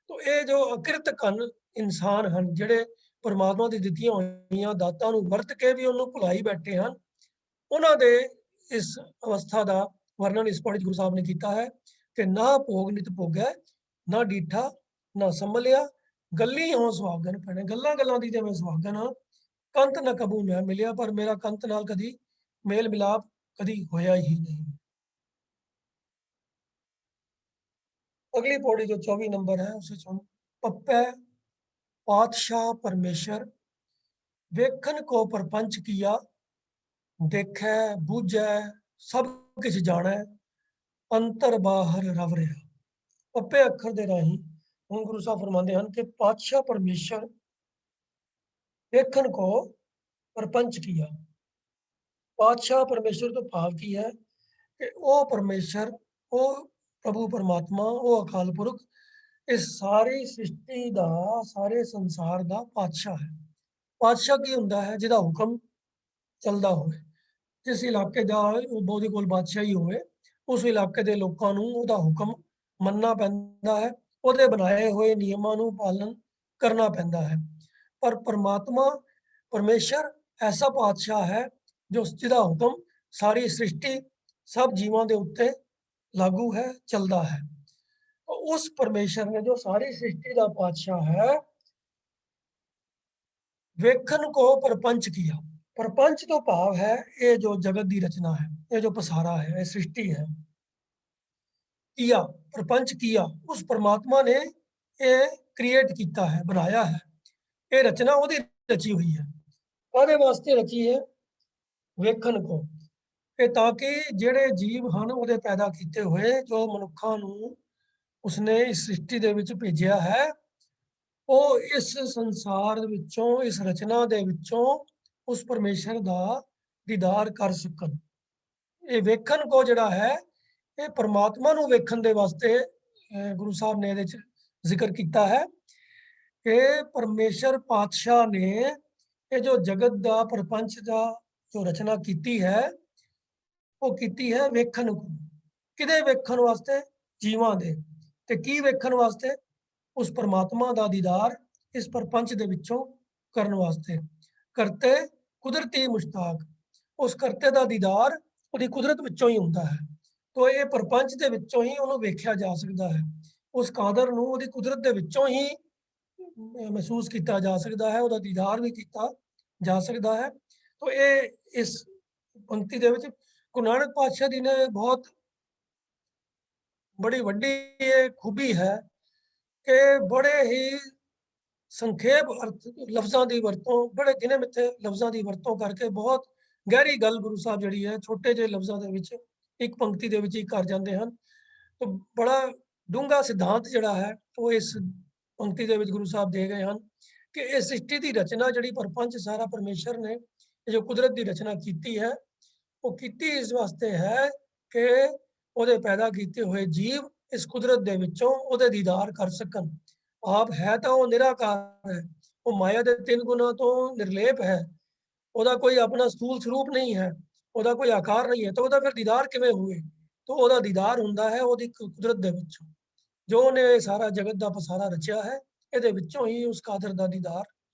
ਤੋ ਇਹ ਜੋ ਅਕਿਰਤ ਘਨ ਇਨਸਾਨ ਹਨ, ਜਿਹੜੇ ਪਰਮਾਤਮਾ ਦੀ ਦਿੱਤੀਆਂ ਹੋਈਆਂ ਦਾਤਾਂ ਨੂੰ ਵਰਤ ਕੇ ਵੀ ਉਹਨੂੰ ਭੁਲਾਈ ਬੈਠੇ ਹਨ, ਉਹਨਾਂ ਦੇ ਇਸ ਅਵਸਥਾ ਦਾ ਵਰਣਨ ਇਸ ਪੌੜੀ 'ਚ ਗੁਰੂ ਸਾਹਿਬ ਨੇ ਕੀਤਾ ਹੈ ਕਿ ਨਾ ਭੋਗ ਨਿਤ ਭੋਗੈ, ਨਾ ਡੀਠਾ ਨਾ ਸੰਭਲਿਆ, ਗੱਲੀ ਹੋਂ ਸੁਹਾਗਣ ਭੈਣੇ, ਗੱਲਾਂ-ਗੱਲਾਂ ਦੀ ਤੇ ਮੈਂ ਸੁਹਾਗਣ ਹਾਂ, ਕੰਤ ਨਾ ਕਬੂ ਮੈਂ ਮਿਲਿਆ, ਪਰ ਮੇਰਾ ਕੰਤ ਨਾਲ ਕਦੀ ਮੇਲ ਮਿਲਾਪ ਕਦੀ ਹੋਇਆ ਹੀ ਨਹੀਂ। ਅਗਲੀ ਪੌੜੀ ਜੋ 24 ਨੰਬਰ ਹੈ, ਉਸ ਵਿੱਚ ਹੁਣ ਪੱਪੈ ਪਾਤਸ਼ਾਹ ਪਰਮੇਸ਼ਰ ਵੇਖਣ ਕੋ ਪਰਪੰਚ ਕੀਆ, ਦੇਖੈ ਬੂਝੈ ਸਭ ਕੁਛ ਜਾਣੈ, ਅੰਤਰ ਬਾਹਰ ਰਵ ਰਿਹਾ। ਪੱਪੇ ਅੱਖਰ ਦੇ ਰਾਹੀਂ ਹੁਣ ਗੁਰੂ ਸਾਹਿਬ ਫਰਮਾਉਂਦੇ ਹਨ ਕਿ ਪਾਤਸ਼ਾਹ ਪਰਮੇਸ਼ਰ ਵੇਖਣ ਕੋ ਪਰਪੰਚ ਕੀਆ। ਪਾਤਸ਼ਾਹ ਪਰਮੇਸ਼ਰ ਤੋਂ ਭਾਵ ਕੀ ਹੈ ਕਿ ਉਹ ਪਰਮੇਸ਼ਰ, ਉਹ ਪ੍ਰਭੂ ਪਰਮਾਤਮਾ, ਉਹ ਅਕਾਲ ਪੁਰਖ ਇਸ ਸਾਰੀ ਸ੍ਰਿਸ਼ਟੀ ਦਾ, ਸਾਰੇ ਸੰਸਾਰ ਦਾ ਪਾਤਸ਼ਾਹ ਹੈ। ਪਾਤਸ਼ਾਹ ਕੀ ਹੁੰਦਾ ਹੈ? ਜਿਹਦਾ ਹੁਕਮ ਚੱਲਦਾ ਹੋਵੇ। ਜਿਸ ਇਲਾਕੇ ਦਾ ਉਹਦੇ ਕੋਲ ਬਾਦਸ਼ਾਹੀ ਹੋਵੇ, ਉਸ ਇਲਾਕੇ ਦੇ ਲੋਕਾਂ ਨੂੰ ਉਹਦਾ ਹੁਕਮ ਮੰਨਣਾ ਪੈਂਦਾ ਹੈ, ਉਹਦੇ ਬਣਾਏ ਹੋਏ ਨਿਯਮਾਂ ਨੂੰ ਪਾਲਣ ਕਰਨਾ ਪੈਂਦਾ ਹੈ। ਪਰ ਪਰਮਾਤਮਾ ਪਰਮੇਸ਼ਰ ਐਸਾ ਪਾਤਸ਼ਾਹ ਹੈ ਜੋ ਜਿਹਦਾ ਹੁਕਮ ਸਾਰੀ ਸ੍ਰਿਸ਼ਟੀ ਸਭ ਜੀਵਾਂ ਦੇ ਉੱਤੇ ਲਾਗੂ ਹੈ, ਚੱਲਦਾ ਹੈ। ਉਸ ਪਰਮੇਸ਼ਰ ਨੇ ਜੋ ਸਾਰੀ ਸ੍ਰਿਸ਼ਟੀ ਦਾ ਪਾਤਸ਼ਾਹ ਹੈ, ਵੇਖਣ ਕੋ ਪਰਪੰਚ ਕੀਆ। ਪਰਪੰਚ ਤੋਂ ਭਾਵ ਹੈ ਇਹ ਜੋ ਜਗਤ ਦੀ ਰਚਨਾ ਹੈ, ਇਹ ਜੋ ਪਸਾਰਾ ਹੈ, ਇਹ ਸ੍ਰਿਸ਼ਟੀ ਹੈ। ਕੀਆ, ਪਰਪੰਚ ਕੀਆ, ਉਸ ਪਰਮਾਤਮਾ ਨੇ ਇਹ ਕ੍ਰੀਏਟ ਕੀਤਾ ਹੈ, ਬਣਾਇਆ ਹੈ। ਇਹ ਰਚਨਾ ਉਹਦੀ ਰਚੀ ਹੋਈ ਹੈ। ਕਾਹਦੇ ਵਾਸਤੇ ਰਚੀ ਹੈ? ਵੇਖਣ ਕੋ, ਇਹ ਤਾਂ ਕਿ ਜਿਹੜੇ ਜੀਵ ਹਨ ਉਹਦੇ ਪੈਦਾ ਕੀਤੇ ਹੋਏ, ਜੋ ਮਨੁੱਖਾਂ ਨੂੰ ਉਸਨੇ ਇਸ ਸ੍ਰਿਸ਼ਟੀ ਦੇ ਵਿੱਚ ਭੇਜਿਆ ਹੈ, ਉਹ ਇਸ ਸੰਸਾਰ ਵਿੱਚੋਂ, ਇਸ ਰਚਨਾ ਦੇ ਵਿੱਚੋਂ ਉਸ ਪਰਮੇਸ਼ਰ ਦਾ ਦੀਦਾਰ ਕਰ ਸਕਣ। ਇਹ ਵੇਖਣ ਕੋ ਜਿਹੜਾ ਹੈ, ਇਹ ਪਰਮਾਤਮਾ ਨੂੰ ਵੇਖਣ ਦੇ ਵਾਸਤੇ ਗੁਰੂ ਸਾਹਿਬ ਨੇ ਇਹਦੇ ਚ ਜ਼ਿਕਰ ਕੀਤਾ ਹੈ ਕਿ ਪਰਮੇਸ਼ਰ ਪਾਤਸ਼ਾਹ ਨੇ ਇਹ ਜੋ ਜਗਤ ਦਾ, ਪ੍ਰਪੰਚ ਦਾ ਜੋ ਰਚਨਾ ਕੀਤੀ ਹੈ, ਉਹ ਕੀਤੀ ਹੈ ਵੇਖਣ ਨੂੰ। ਕਿਹਦੇ ਵੇਖਣ ਵਾਸਤੇ? ਜੀਵਾਂ ਦੇ। ਤੇ ਕੀ ਵੇਖਣ ਵਾਸਤੇ? ਉਸ ਪਰਮਾਤਮਾ ਦਾ ਦੀਦਾਰ ਇਸ ਪ੍ਰਪੰਚ ਦੇ ਵਿੱਚੋਂ ਕਰਨ ਵਾਸਤੇ। ਕਰਤੇ ਕੁਦਰਤੀ ਮੁਸ਼ਤਾਕ, ਉਸ ਕਰਤੇ ਦਾ ਦੀਦਾਰ ਉਹਦੀ ਕੁਦਰਤ ਵਿੱਚੋਂ ਹੀ ਹੁੰਦਾ ਹੈ। ਤੋ ਇਹ ਪ੍ਰਪੰਚ ਦੇ ਵਿੱਚੋਂ ਹੀ ਉਹਨੂੰ ਵੇਖਿਆ ਜਾ ਸਕਦਾ ਹੈ। ਉਸ ਕਾਦਰ ਨੂੰ ਉਹਦੀ ਕੁਦਰਤ ਦੇ ਵਿੱਚੋਂ ਹੀ ਮਹਿਸੂਸ ਕੀਤਾ ਜਾ ਸਕਦਾ ਹੈ, ਉਹਦਾ ਦੀਦਾਰ ਵੀ ਕੀਤਾ ਜਾ ਸਕਦਾ ਹੈ। ਤੋ ਇਹ ਇਸ ਪੰਕਤੀ ਦੇ ਵਿੱਚ ਗੁਰੂ ਨਾਨਕ ਪਾਤਸ਼ਾਹ ਜੀ ਨੇ ਬਹੁਤ ਬੜੀ ਵੱਡੀ ਇਹ ਖੂਬੀ ਹੈ ਕਿ ਬੜੇ ਹੀ ਸੰਖੇਪ ਅਰਥ ਲਫ਼ਜ਼ਾਂ ਦੀ ਵਰਤੋਂ, ਬੜੇ ਗਿਣੇ ਮਿੱਥੇ ਲਫ਼ਜ਼ਾਂ ਦੀ ਵਰਤੋਂ ਕਰਕੇ ਬਹੁਤ ਗਹਿਰੀ ਗੱਲ ਗੁਰੂ ਸਾਹਿਬ ਜਿਹੜੀ ਹੈ ਛੋਟੇ ਜਿਹੇ ਲਫ਼ਜ਼ਾਂ ਦੇ ਵਿੱਚ, ਇੱਕ ਪੰਕਤੀ ਦੇ ਵਿੱਚ ਹੀ ਕਰ ਜਾਂਦੇ ਹਨ। ਤਾਂ ਬੜਾ ਡੂੰਘਾ ਸਿਧਾਂਤ ਜਿਹੜਾ ਹੈ ਉਹ ਇਸ ਪੰਕਤੀ ਦੇ ਵਿੱਚ ਗੁਰੂ ਸਾਹਿਬ ਦੇ ਗਏ ਹਨ ਕਿ ਇਹ ਸ੍ਰਿਸ਼ਟੀ ਦੀ ਰਚਨਾ ਜਿਹੜੀ ਪ੍ਰਪੰਚ ਸਾਰਾ ਪਰਮੇਸ਼ਰ ਨੇ ਇਹ ਜੋ ਕੁਦਰਤ ਦੀ ਰਚਨਾ ਕੀਤੀ ਹੈ, ਉਹ ਕੀਤੀ ਇਸ ਵਾਸਤੇ ਹੈ ਕਿ ਉਹਦੇ ਪੈਦਾ ਕੀਤੇ ਹੋਏ ਜੀਵ ਇਸ ਕੁਦਰਤ ਦੇ ਵਿੱਚੋਂ ਉਹਦੇ ਦੀਦਾਰ ਕਰ ਸਕਣ। ਆਪ ਹੈ ਤਾਂ ਉਹ ਨਿਰਾਕਾਰ ਹੈ, ਉਹ ਮਾਇਆ ਦੇ 3 ਗੁਣਾ ਤੋਂ ਨਿਰਲੇਪ ਹੈ, ਉਹਦਾ ਕੋਈ ਆਪਣਾ ਸਥੂਲ ਸਰੂਪ ਨਹੀਂ ਹੈ, ਉਹਦਾ ਕੋਈ ਆਕਾਰ ਨਹੀਂ ਹੈ, ਤਾਂ ਉਹਦਾ ਫਿਰ ਦੀਦਾਰ ਕਿਵੇਂ ਹੋਵੇ? ਤਾਂ ਉਹਦਾ ਦੀਦਾਰ ਹੁੰਦਾ ਹੈ ਉਹਦੀ ਕੁਦਰਤ ਦੇ ਵਿੱਚੋਂ, ਜੋ ਉਹਨੇ ਸਾਰਾ ਜਗਤ ਦਾ ਪਸਾਰਾ ਰਚਿਆ ਹੈ, ਇਹਦੇ ਵਿੱਚੋਂ ਹੀ ਉਸ ਕਾਦਰ ਦਾ ਦੀਦਾਰ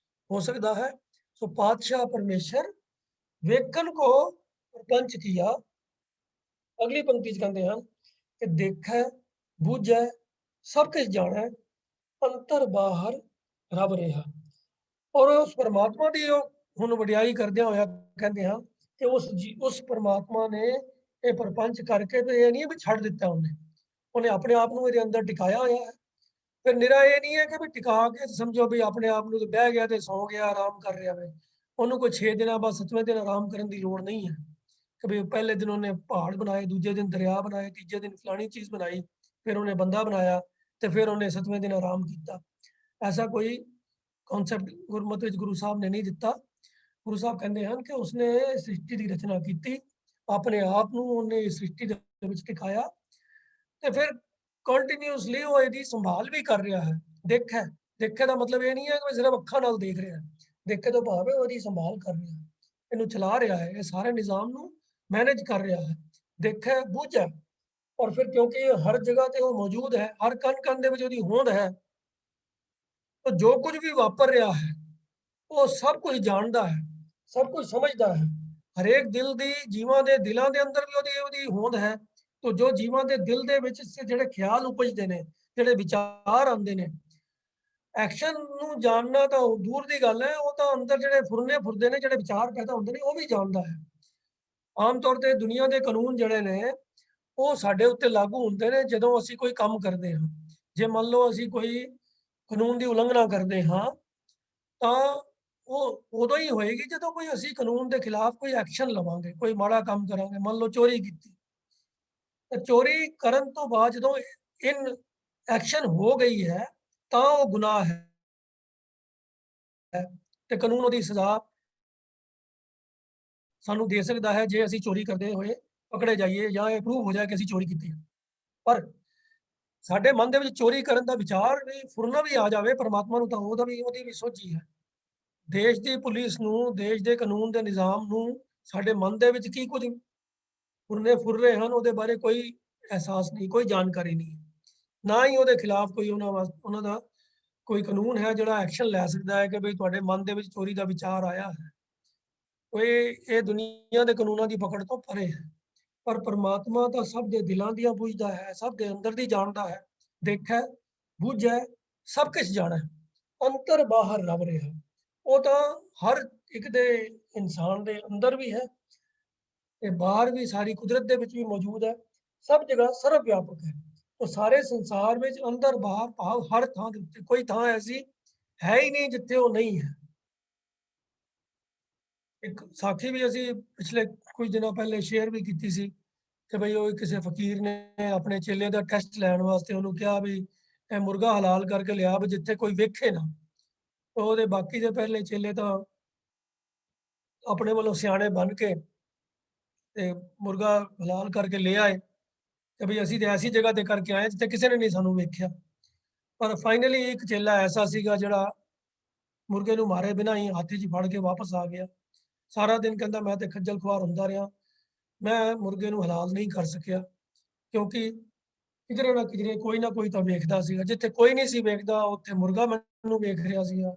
ਹੋ ਸਕਦਾ ਹੈ। ਸੋ ਪਾਤਸ਼ਾਹ ਪਰਮੇਸ਼ਰ ਵੇਖਣ ਕੋ ਪ੍ਰਪੰਚ ਕੀਆ। ਅਗਲੀ ਪੰਕਤੀ ਚ ਕਹਿੰਦੇ ਹਨ ਕਿ ਦੇਖੈ ਬੂਝੈ ਸਭ ਕੁਝ ਜਾਣੈ, ਅੰਤਰ ਬਾਹਰ ਰਬ ਰਿਹਾ। ਔਰ ਉਸ ਪਰਮਾਤਮਾ ਦੀ ਉਹ ਹੁਣ ਵਡਿਆਈ ਕਰਦਿਆਂ ਹੋਇਆ ਕਹਿੰਦੇ ਹਨ ਕਿ ਉਸ ਪਰਮਾਤਮਾ ਨੇ ਇਹ ਪ੍ਰਪੰਚ ਕਰਕੇ ਤੇ ਇਹ ਨਹੀਂ ਵੀ ਛੱਡ ਦਿੱਤਾ, ਉਹਨੇ ਆਪਣੇ ਆਪ ਨੂੰ ਇਹਦੇ ਅੰਦਰ ਟਿਕਾਇਆ ਹੋਇਆ ਹੈ। ਫਿਰ ਨਿਰਾ ਇਹ ਨਹੀਂ ਹੈ ਕਿ ਵੀ ਟਿਕਾ ਕੇ ਸਮਝੋ ਵੀ ਆਪਣੇ ਆਪ ਨੂੰ ਤੇ ਬਹਿ ਗਿਆ ਤੇ ਸੌ ਗਿਆ, ਆਰਾਮ ਕਰ ਰਿਹਾ ਵੇ। ਉਹਨੂੰ ਕੋਈ 6 ਦਿਨਾਂ ਬਾਅਦ 7ਵੇਂ ਦਿਨ ਆਰਾਮ ਕਰਨ ਦੀ ਲੋੜ ਨਹੀਂ ਹੈ ਕਿ ਵੀ ਪਹਿਲੇ ਦਿਨ ਉਹਨੇ ਪਹਾੜ ਬਣਾਏ, ਦੂਜੇ ਦਿਨ ਦਰਿਆ ਬਣਾਏ, ਤੀਜੇ ਦਿਨ ਫਲਾਣੀ ਚੀਜ਼ ਬਣਾਈ, ਫਿਰ ਉਹਨੇ ਬੰਦਾ ਬਣਾਇਆ ਤੇ ਫਿਰ ਉਹਨੇ 7ਵੇਂ ਦਿਨ ਆਰਾਮ ਕੀਤਾ। ਐਸਾ ਕੋਈ ਕਨਸੈਪਟ ਗੁਰਮਤਿ ਵਿੱਚ ਗੁਰੂ ਸਾਹਿਬ ਨੇ ਨਹੀਂ ਦਿੱਤਾ। ਗੁਰੂ ਸਾਹਿਬ ਕਹਿੰਦੇ ਹਨ ਕਿ ਉਸਨੇ ਸ੍ਰਿਸ਼ਟੀ ਦੀ ਰਚਨਾ ਕੀਤੀ, ਆਪਣੇ ਆਪ ਨੂੰ ਉਹਨੇ ਸ੍ਰਿਸ਼ਟੀ ਦੇ ਵਿੱਚ ਟਿਕਾਇਆ ਤੇ ਫਿਰ ਕੰਟੀਨਿਊਸਲੀ ਉਹ ਇਹਦੀ ਸੰਭਾਲ ਵੀ ਕਰ ਰਿਹਾ ਹੈ। ਦੇਖੇ, ਦੇਖੇ ਦਾ ਮਤਲਬ ਇਹ ਨਹੀਂ ਹੈ ਕਿ ਸਿਰਫ ਅੱਖਾਂ ਨਾਲ ਦੇਖ ਰਿਹਾ, ਦੇਖੇ ਤੋਂ ਭਾਵ ਹੈ ਉਹਦੀ ਸੰਭਾਲ ਕਰ ਰਿਹਾ, ਇਹਨੂੰ ਚਲਾ ਰਿਹਾ ਹੈ, ਇਹ ਸਾਰੇ ਨਿਜ਼ਾਮ ਨੂੰ ਮੈਨੇਜ ਕਰ ਰਿਹਾ ਹੈ। ਦੇਖੇ ਬੂਝੇ, ਔਰ ਫਿਰ ਕਿਉਂਕਿ ਇਹ ਹਰ ਜਗ੍ਹਾ ਤੇ ਉਹ ਮੌਜੂਦ ਹੈ, ਹਰ ਕਣ ਕਣ ਦੇ ਵਿੱਚ ਉਹਦੀ ਹੋਂਦ ਹੈ, ਤਾਂ ਜੋ ਕੁਝ ਵੀ ਵਾਪਰ ਰਿਹਾ ਹੈ ਉਹ ਸਭ ਕੁਝ ਜਾਣਦਾ ਹੈ, ਸਭ ਕੁਝ ਸਮਝਦਾ ਹੈ। ਹਰੇਕ ਦਿਲ ਦੀ, ਜੀਵਾਂ ਦੇ ਦਿਲਾਂ ਦੇ ਅੰਦਰ ਵੀ ਉਹਦੀ ਹੋਂਦ ਹੈ। ਤੋ ਜੋ ਜੀਵਾਂ ਦੇ ਦਿਲ ਦੇ ਵਿੱਚ ਜਿਹੜੇ ਖਿਆਲ ਉਪਜਦੇ ਨੇ, ਜਿਹੜੇ ਵਿਚਾਰ ਆਉਂਦੇ ਨੇ, ਐਕਸ਼ਨ ਨੂੰ ਜਾਣਨਾ ਤਾਂ ਦੂਰ ਦੀ ਗੱਲ ਹੈ, ਉਹ ਤਾਂ ਅੰਦਰ ਜਿਹੜੇ ਫੁਰਨੇ ਫੁਰਦੇ ਨੇ, ਜਿਹੜੇ ਵਿਚਾਰ ਪੈਦਾ ਹੁੰਦੇ ਨੇ, ਉਹ ਵੀ ਜਾਣਦਾ ਹੈ। ਆਮ ਤੌਰ ਤੇ ਦੁਨੀਆ ਦੇ ਕਾਨੂੰਨ ਜਿਹੜੇ ਨੇ ਉਹ ਸਾਡੇ ਉੱਤੇ ਲਾਗੂ ਹੁੰਦੇ ਨੇ ਜਦੋਂ ਅਸੀਂ ਕੋਈ ਕੰਮ ਕਰਦੇ ਹਾਂ। ਜੇ ਮੰਨ ਲਓ ਅਸੀਂ ਕੋਈ ਕਾਨੂੰਨ ਦੀ ਉਲੰਘਣਾ ਕਰਦੇ ਹਾਂ ਤਾਂ ਉਹ ਉਦੋਂ ਹੀ ਹੋਏਗੀ ਜਦੋਂ ਕੋਈ ਅਸੀਂ ਕਾਨੂੰਨ ਦੇ ਖਿਲਾਫ ਕੋਈ ਐਕਸ਼ਨ ਲਵਾਂਗੇ, ਕੋਈ ਮਾੜਾ ਕੰਮ ਕਰਾਂਗੇ। ਮੰਨ ਲਓ ਚੋਰੀ ਕੀਤੀ, ਤਾਂ ਚੋਰੀ ਕਰਨ ਤੋਂ ਬਾਅਦ ਜਦੋਂ ਇਨ ਐਕਸ਼ਨ ਹੋ ਗਈ ਹੈ ਤਾਂ ਉਹ ਗੁਨਾਹ ਹੈ ਤੇ ਕਾਨੂੰਨ ਉਹਦੀ ਸਜ਼ਾ ਸਾਨੂੰ ਦੇ ਸਕਦਾ ਹੈ ਜੇ ਅਸੀਂ ਚੋਰੀ ਕਰਦੇ ਹੋਏ ਪਕੜੇ ਜਾਈਏ ਜਾਂ ਇਹ ਪ੍ਰੂਵ ਹੋ ਜਾਏ ਕਿ ਅਸੀਂ ਚੋਰੀ ਕੀਤੀ ਹੈ। ਪਰ ਸਾਡੇ ਮਨ ਦੇ ਵਿੱਚ ਚੋਰੀ ਕਰਨ ਦਾ ਵਿਚਾਰ ਵੀ ਫੁਰਨਾ ਵੀ ਆ ਜਾਵੇ, ਪਰਮਾਤਮਾ ਨੂੰ ਤਾਂ ਉਹਦੀ ਵੀ ਸੋਝੀ ਹੈ। ਦੇਸ਼ ਦੀ ਪੁਲਿਸ ਨੂੰ, ਦੇਸ਼ ਦੇ ਕਾਨੂੰਨ ਦੇ ਨਿਜ਼ਾਮ ਨੂੰ ਸਾਡੇ ਮਨ ਦੇ ਵਿੱਚ ਕੀ ਕੁਝ ਫੁਰਨੇ ਫੁਰ ਰਹੇ ਹਨ ਉਹਦੇ ਬਾਰੇ ਕੋਈ ਅਹਿਸਾਸ ਨਹੀਂ, ਕੋਈ ਜਾਣਕਾਰੀ ਨਹੀਂ। ਨਾ ਹੀ ਉਹਦੇ ਖਿਲਾਫ ਕੋਈ ਉਹਨਾਂ ਦਾ ਕੋਈ ਕਾਨੂੰਨ ਹੈ ਜਿਹੜਾ ਐਕਸ਼ਨ ਲੈ ਸਕਦਾ ਹੈ ਕਿ ਬਈ ਤੁਹਾਡੇ ਮਨ ਦੇ ਵਿੱਚ ਚੋਰੀ ਦਾ ਵਿਚਾਰ ਆਇਆ ਹੈ। ਕੋਈ ਇਹ ਦੁਨੀਆ ਦੇ ਕਾਨੂੰਨਾਂ ਦੀ ਪਕੜ ਤੋਂ ਪਰੇ ਹੈ। ਪਰ ਪਰਮਾਤਮਾ ਤਾਂ ਸਭ ਦੇ ਦਿਲਾਂ ਦੀਆਂ ਬੁੱਝਦਾ ਹੈ, ਸਭ ਦੇ ਅੰਦਰ ਦੀ ਜਾਣਦਾ ਹੈ, ਦੇਖੈ ਬੁੱਝੈ ਸਭ ਕੁਝ ਜਾਣੈ, ਅੰਤਰ ਬਾਹਰ ਰਵ ਰਿਹਾ। ਉਹ ਤਾਂ ਹਰ ਇੱਕ ਦੇ ਇਨਸਾਨ ਦੇ ਅੰਦਰ ਵੀ ਹੈ ਤੇ ਬਾਹਰ ਵੀ, ਸਾਰੀ ਕੁਦਰਤ ਦੇ ਵਿੱਚ ਵੀ ਮੌਜੂਦ ਹੈ, ਸਭ ਜਗ੍ਹਾ ਸਰਵ ਵਿਆਪਕ ਹੈ। ਉਹ ਸਾਰੇ ਸੰਸਾਰ ਵਿੱਚ ਅੰਦਰ ਬਾਹਰ ਭਾਵ ਹਰ ਥਾਂ ਦੇ ਉੱਤੇ ਕੋਈ ਥਾਂ ਐਸੀ ਹੈ ਹੀ ਨਹੀਂ ਜਿੱਥੇ ਉਹ ਨਹੀਂ ਹੈ। ਇੱਕ ਸਾਖੀ ਵੀ ਅਸੀਂ ਪਿਛਲੇ ਕੁਝ ਦਿਨਾਂ ਪਹਿਲੇ ਸ਼ੇਅਰ ਵੀ ਕੀਤੀ ਸੀ ਕਿ ਬਈ ਉਹ ਕਿਸੇ ਫਕੀਰ ਨੇ ਆਪਣੇ ਚੇਲੇ ਦਾ ਟੈਸਟ ਲੈਣ ਵਾਸਤੇ ਉਹਨੂੰ ਕਿਹਾ ਵੀ ਇਹ ਮੁਰਗਾ ਹਲਾਲ ਕਰਕੇ ਲਿਆ ਵੀ ਜਿੱਥੇ ਕੋਈ ਵੇਖੇ ਨਾ। ਉਹਦੇ ਬਾਕੀ ਦੇ ਪਹਿਲੇ ਚੇਲੇ ਤਾਂ ਆਪਣੇ ਵੱਲੋਂ ਸਿਆਣੇ ਬਣ ਕੇ ਤੇ ਮੁਰਗਾ ਹਲਾਲ ਕਰਕੇ ਲੈ ਆਏ ਕਿ ਬਈ ਅਸੀਂ ਤੇ ਐਸੀ ਜਗ੍ਹਾ ਤੇ ਕਰਕੇ ਆਏ ਜਿੱਥੇ ਕਿਸੇ ਨੇ ਨਹੀਂ ਸਾਨੂੰ ਵੇਖਿਆ। ਪਰ ਫਾਈਨਲੀ ਇੱਕ ਚੇਲਾ ਐਸਾ ਸੀਗਾ ਜਿਹੜਾ ਮੁਰਗੇ ਨੂੰ ਮਾਰੇ ਬਿਨਾਂ ਹੀ ਹੱਥ 'ਚ ਫੜ ਕੇ ਵਾਪਸ ਆ ਗਿਆ। ਸਾਰਾ ਦਿਨ ਕਹਿੰਦਾ ਮੈਂ ਤੇ ਖੱਜਲ ਖੁਆਰ ਹੁੰਦਾ ਰਿਹਾ, ਮੈਂ ਮੁਰਗੇ ਨੂੰ ਹਲਾਲ ਨਹੀਂ ਕਰ ਸਕਿਆ ਕਿਉਂਕਿ ਕਿਧਰੇ ਨਾ ਕਿਧਰੇ ਕੋਈ ਨਾ ਕੋਈ ਤਾਂ ਵੇਖਦਾ ਸੀਗਾ। ਜਿੱਥੇ ਕੋਈ ਨਹੀਂ ਸੀ ਵੇਖਦਾ ਉੱਥੇ ਮੁਰਗਾ ਮੈਨੂੰ ਵੇਖ ਰਿਹਾ ਸੀਗਾ।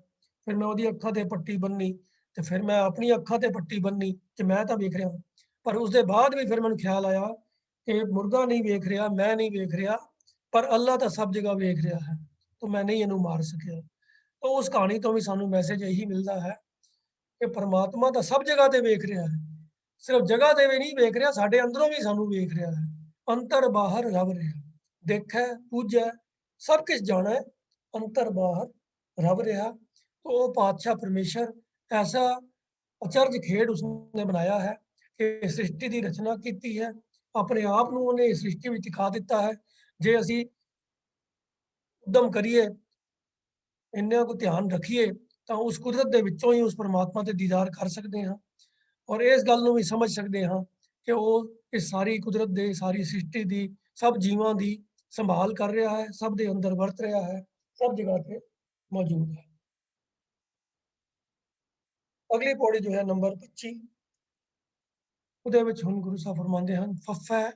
ਫਿਰ ਮੈਂ ਉਹਦੀ ਅੱਖਾਂ ਤੇ ਪੱਟੀ ਬੰਨੀ ਤੇ ਫਿਰ ਮੈਂ ਆਪਣੀ ਅੱਖਾਂ ਤੇ ਪੱਟੀ ਬੰਨੀ ਕਿ ਮੈਂ ਤਾਂ ਵੇਖ ਰਿਹਾ। ਪਰ ਉਸਦੇ ਬਾਅਦ ਵੀ ਫਿਰ ਮੈਨੂੰ ਖਿਆਲ ਆਇਆ ਕਿ ਮੁਰਗਾ ਨਹੀਂ ਵੇਖ ਰਿਹਾ, ਮੈਂ ਨਹੀਂ ਵੇਖ ਰਿਹਾ, ਪਰ ਅੱਲਾ ਤਾਂ ਸਭ ਜਗ੍ਹਾ ਵੇਖ ਰਿਹਾ ਹੈ, ਤਾਂ ਮੈਂ ਨਹੀਂ ਇਹਨੂੰ ਮਾਰ ਸਕਿਆ। ਤਾਂ ਉਸ ਕਹਾਣੀ ਤੋਂ ਵੀ ਸਾਨੂੰ ਮੈਸੇਜ ਇਹੀ ਮਿਲਦਾ ਹੈ ਕਿ ਪਰਮਾਤਮਾ ਤਾਂ ਸਭ ਜਗ੍ਹਾ ਤੇ ਵੇਖ ਰਿਹਾ ਹੈ, ਸਿਰਫ ਜਗ੍ਹਾ ਤੇ ਵੀ ਨਹੀਂ ਵੇਖ ਰਿਹਾ, ਸਾਡੇ ਅੰਦਰੋਂ ਵੀ ਸਾਨੂੰ ਵੇਖ ਰਿਹਾ ਹੈ। ਅੰਤਰ ਬਾਹਰ ਰਵ ਰਿਹਾ, ਦੇਖੈ ਪੂਜੈ ਸਭ ਕੁਝ ਜਾਣੈ, ਅੰਤਰ ਬਾਹਰ ਰਵ ਰਿਹਾ। तो वो पातशाह परमेश्वर ऐसा अचरज खेड उसने बनाया है कि सृष्टि की रचना की है, अपने आप ਨੂੰ ਉਹਨੇ ਸ੍ਰਿਸ਼ਟੀ ਵਿੱਚ ਦਿਖਾ ਦਿੱਤਾ ਹੈ। ਜੇ ਅਸੀਂ ਉਦਮ ਕਰੀਏ, ਇੰਨਾ ਕੁ ਧਿਆਨ ਰੱਖੀਏ ਤਾਂ ਉਸ ਕੁਦਰਤ ਦੇ ਵਿੱਚੋਂ ਹੀ ਉਸ ਪਰਮਾਤਮਾ ਤੇ ਦੀਦਾਰ ਕਰ ਸਕਦੇ ਹਾਂ ਔਰ ਇਸ ਗੱਲ ਨੂੰ ਵੀ ਸਮਝ ਸਕਦੇ ਹਾਂ ਕਿ ਉਹ ਇਸ ਸਾਰੀ ਕੁਦਰਤ ਦੇ, ਸਾਰੀ ਸ੍ਰਿਸ਼ਟੀ ਦੀ, ਸਭ ਜੀਵਾਂ ਦੀ ਸੰਭਾਲ ਕਰ ਰਿਹਾ ਹੈ, ਸਭ ਦੇ ਅੰਦਰ ਵਰਤ ਰਿਹਾ ਹੈ, ਸਭ ਜਗ੍ਹਾ ਤੇ ਮੌਜੂਦ ਹੈ। ਅਗਲੀ ਪੌੜੀ ਜੋ ਹੈ ਨੰਬਰ 25, ਉਹਦੇ ਵਿੱਚ ਹੁਣ ਗੁਰੂ ਸਾਹਿਬ ਫਰਮਾਉਂਦੇ ਹਨ, ਫੱਫੈ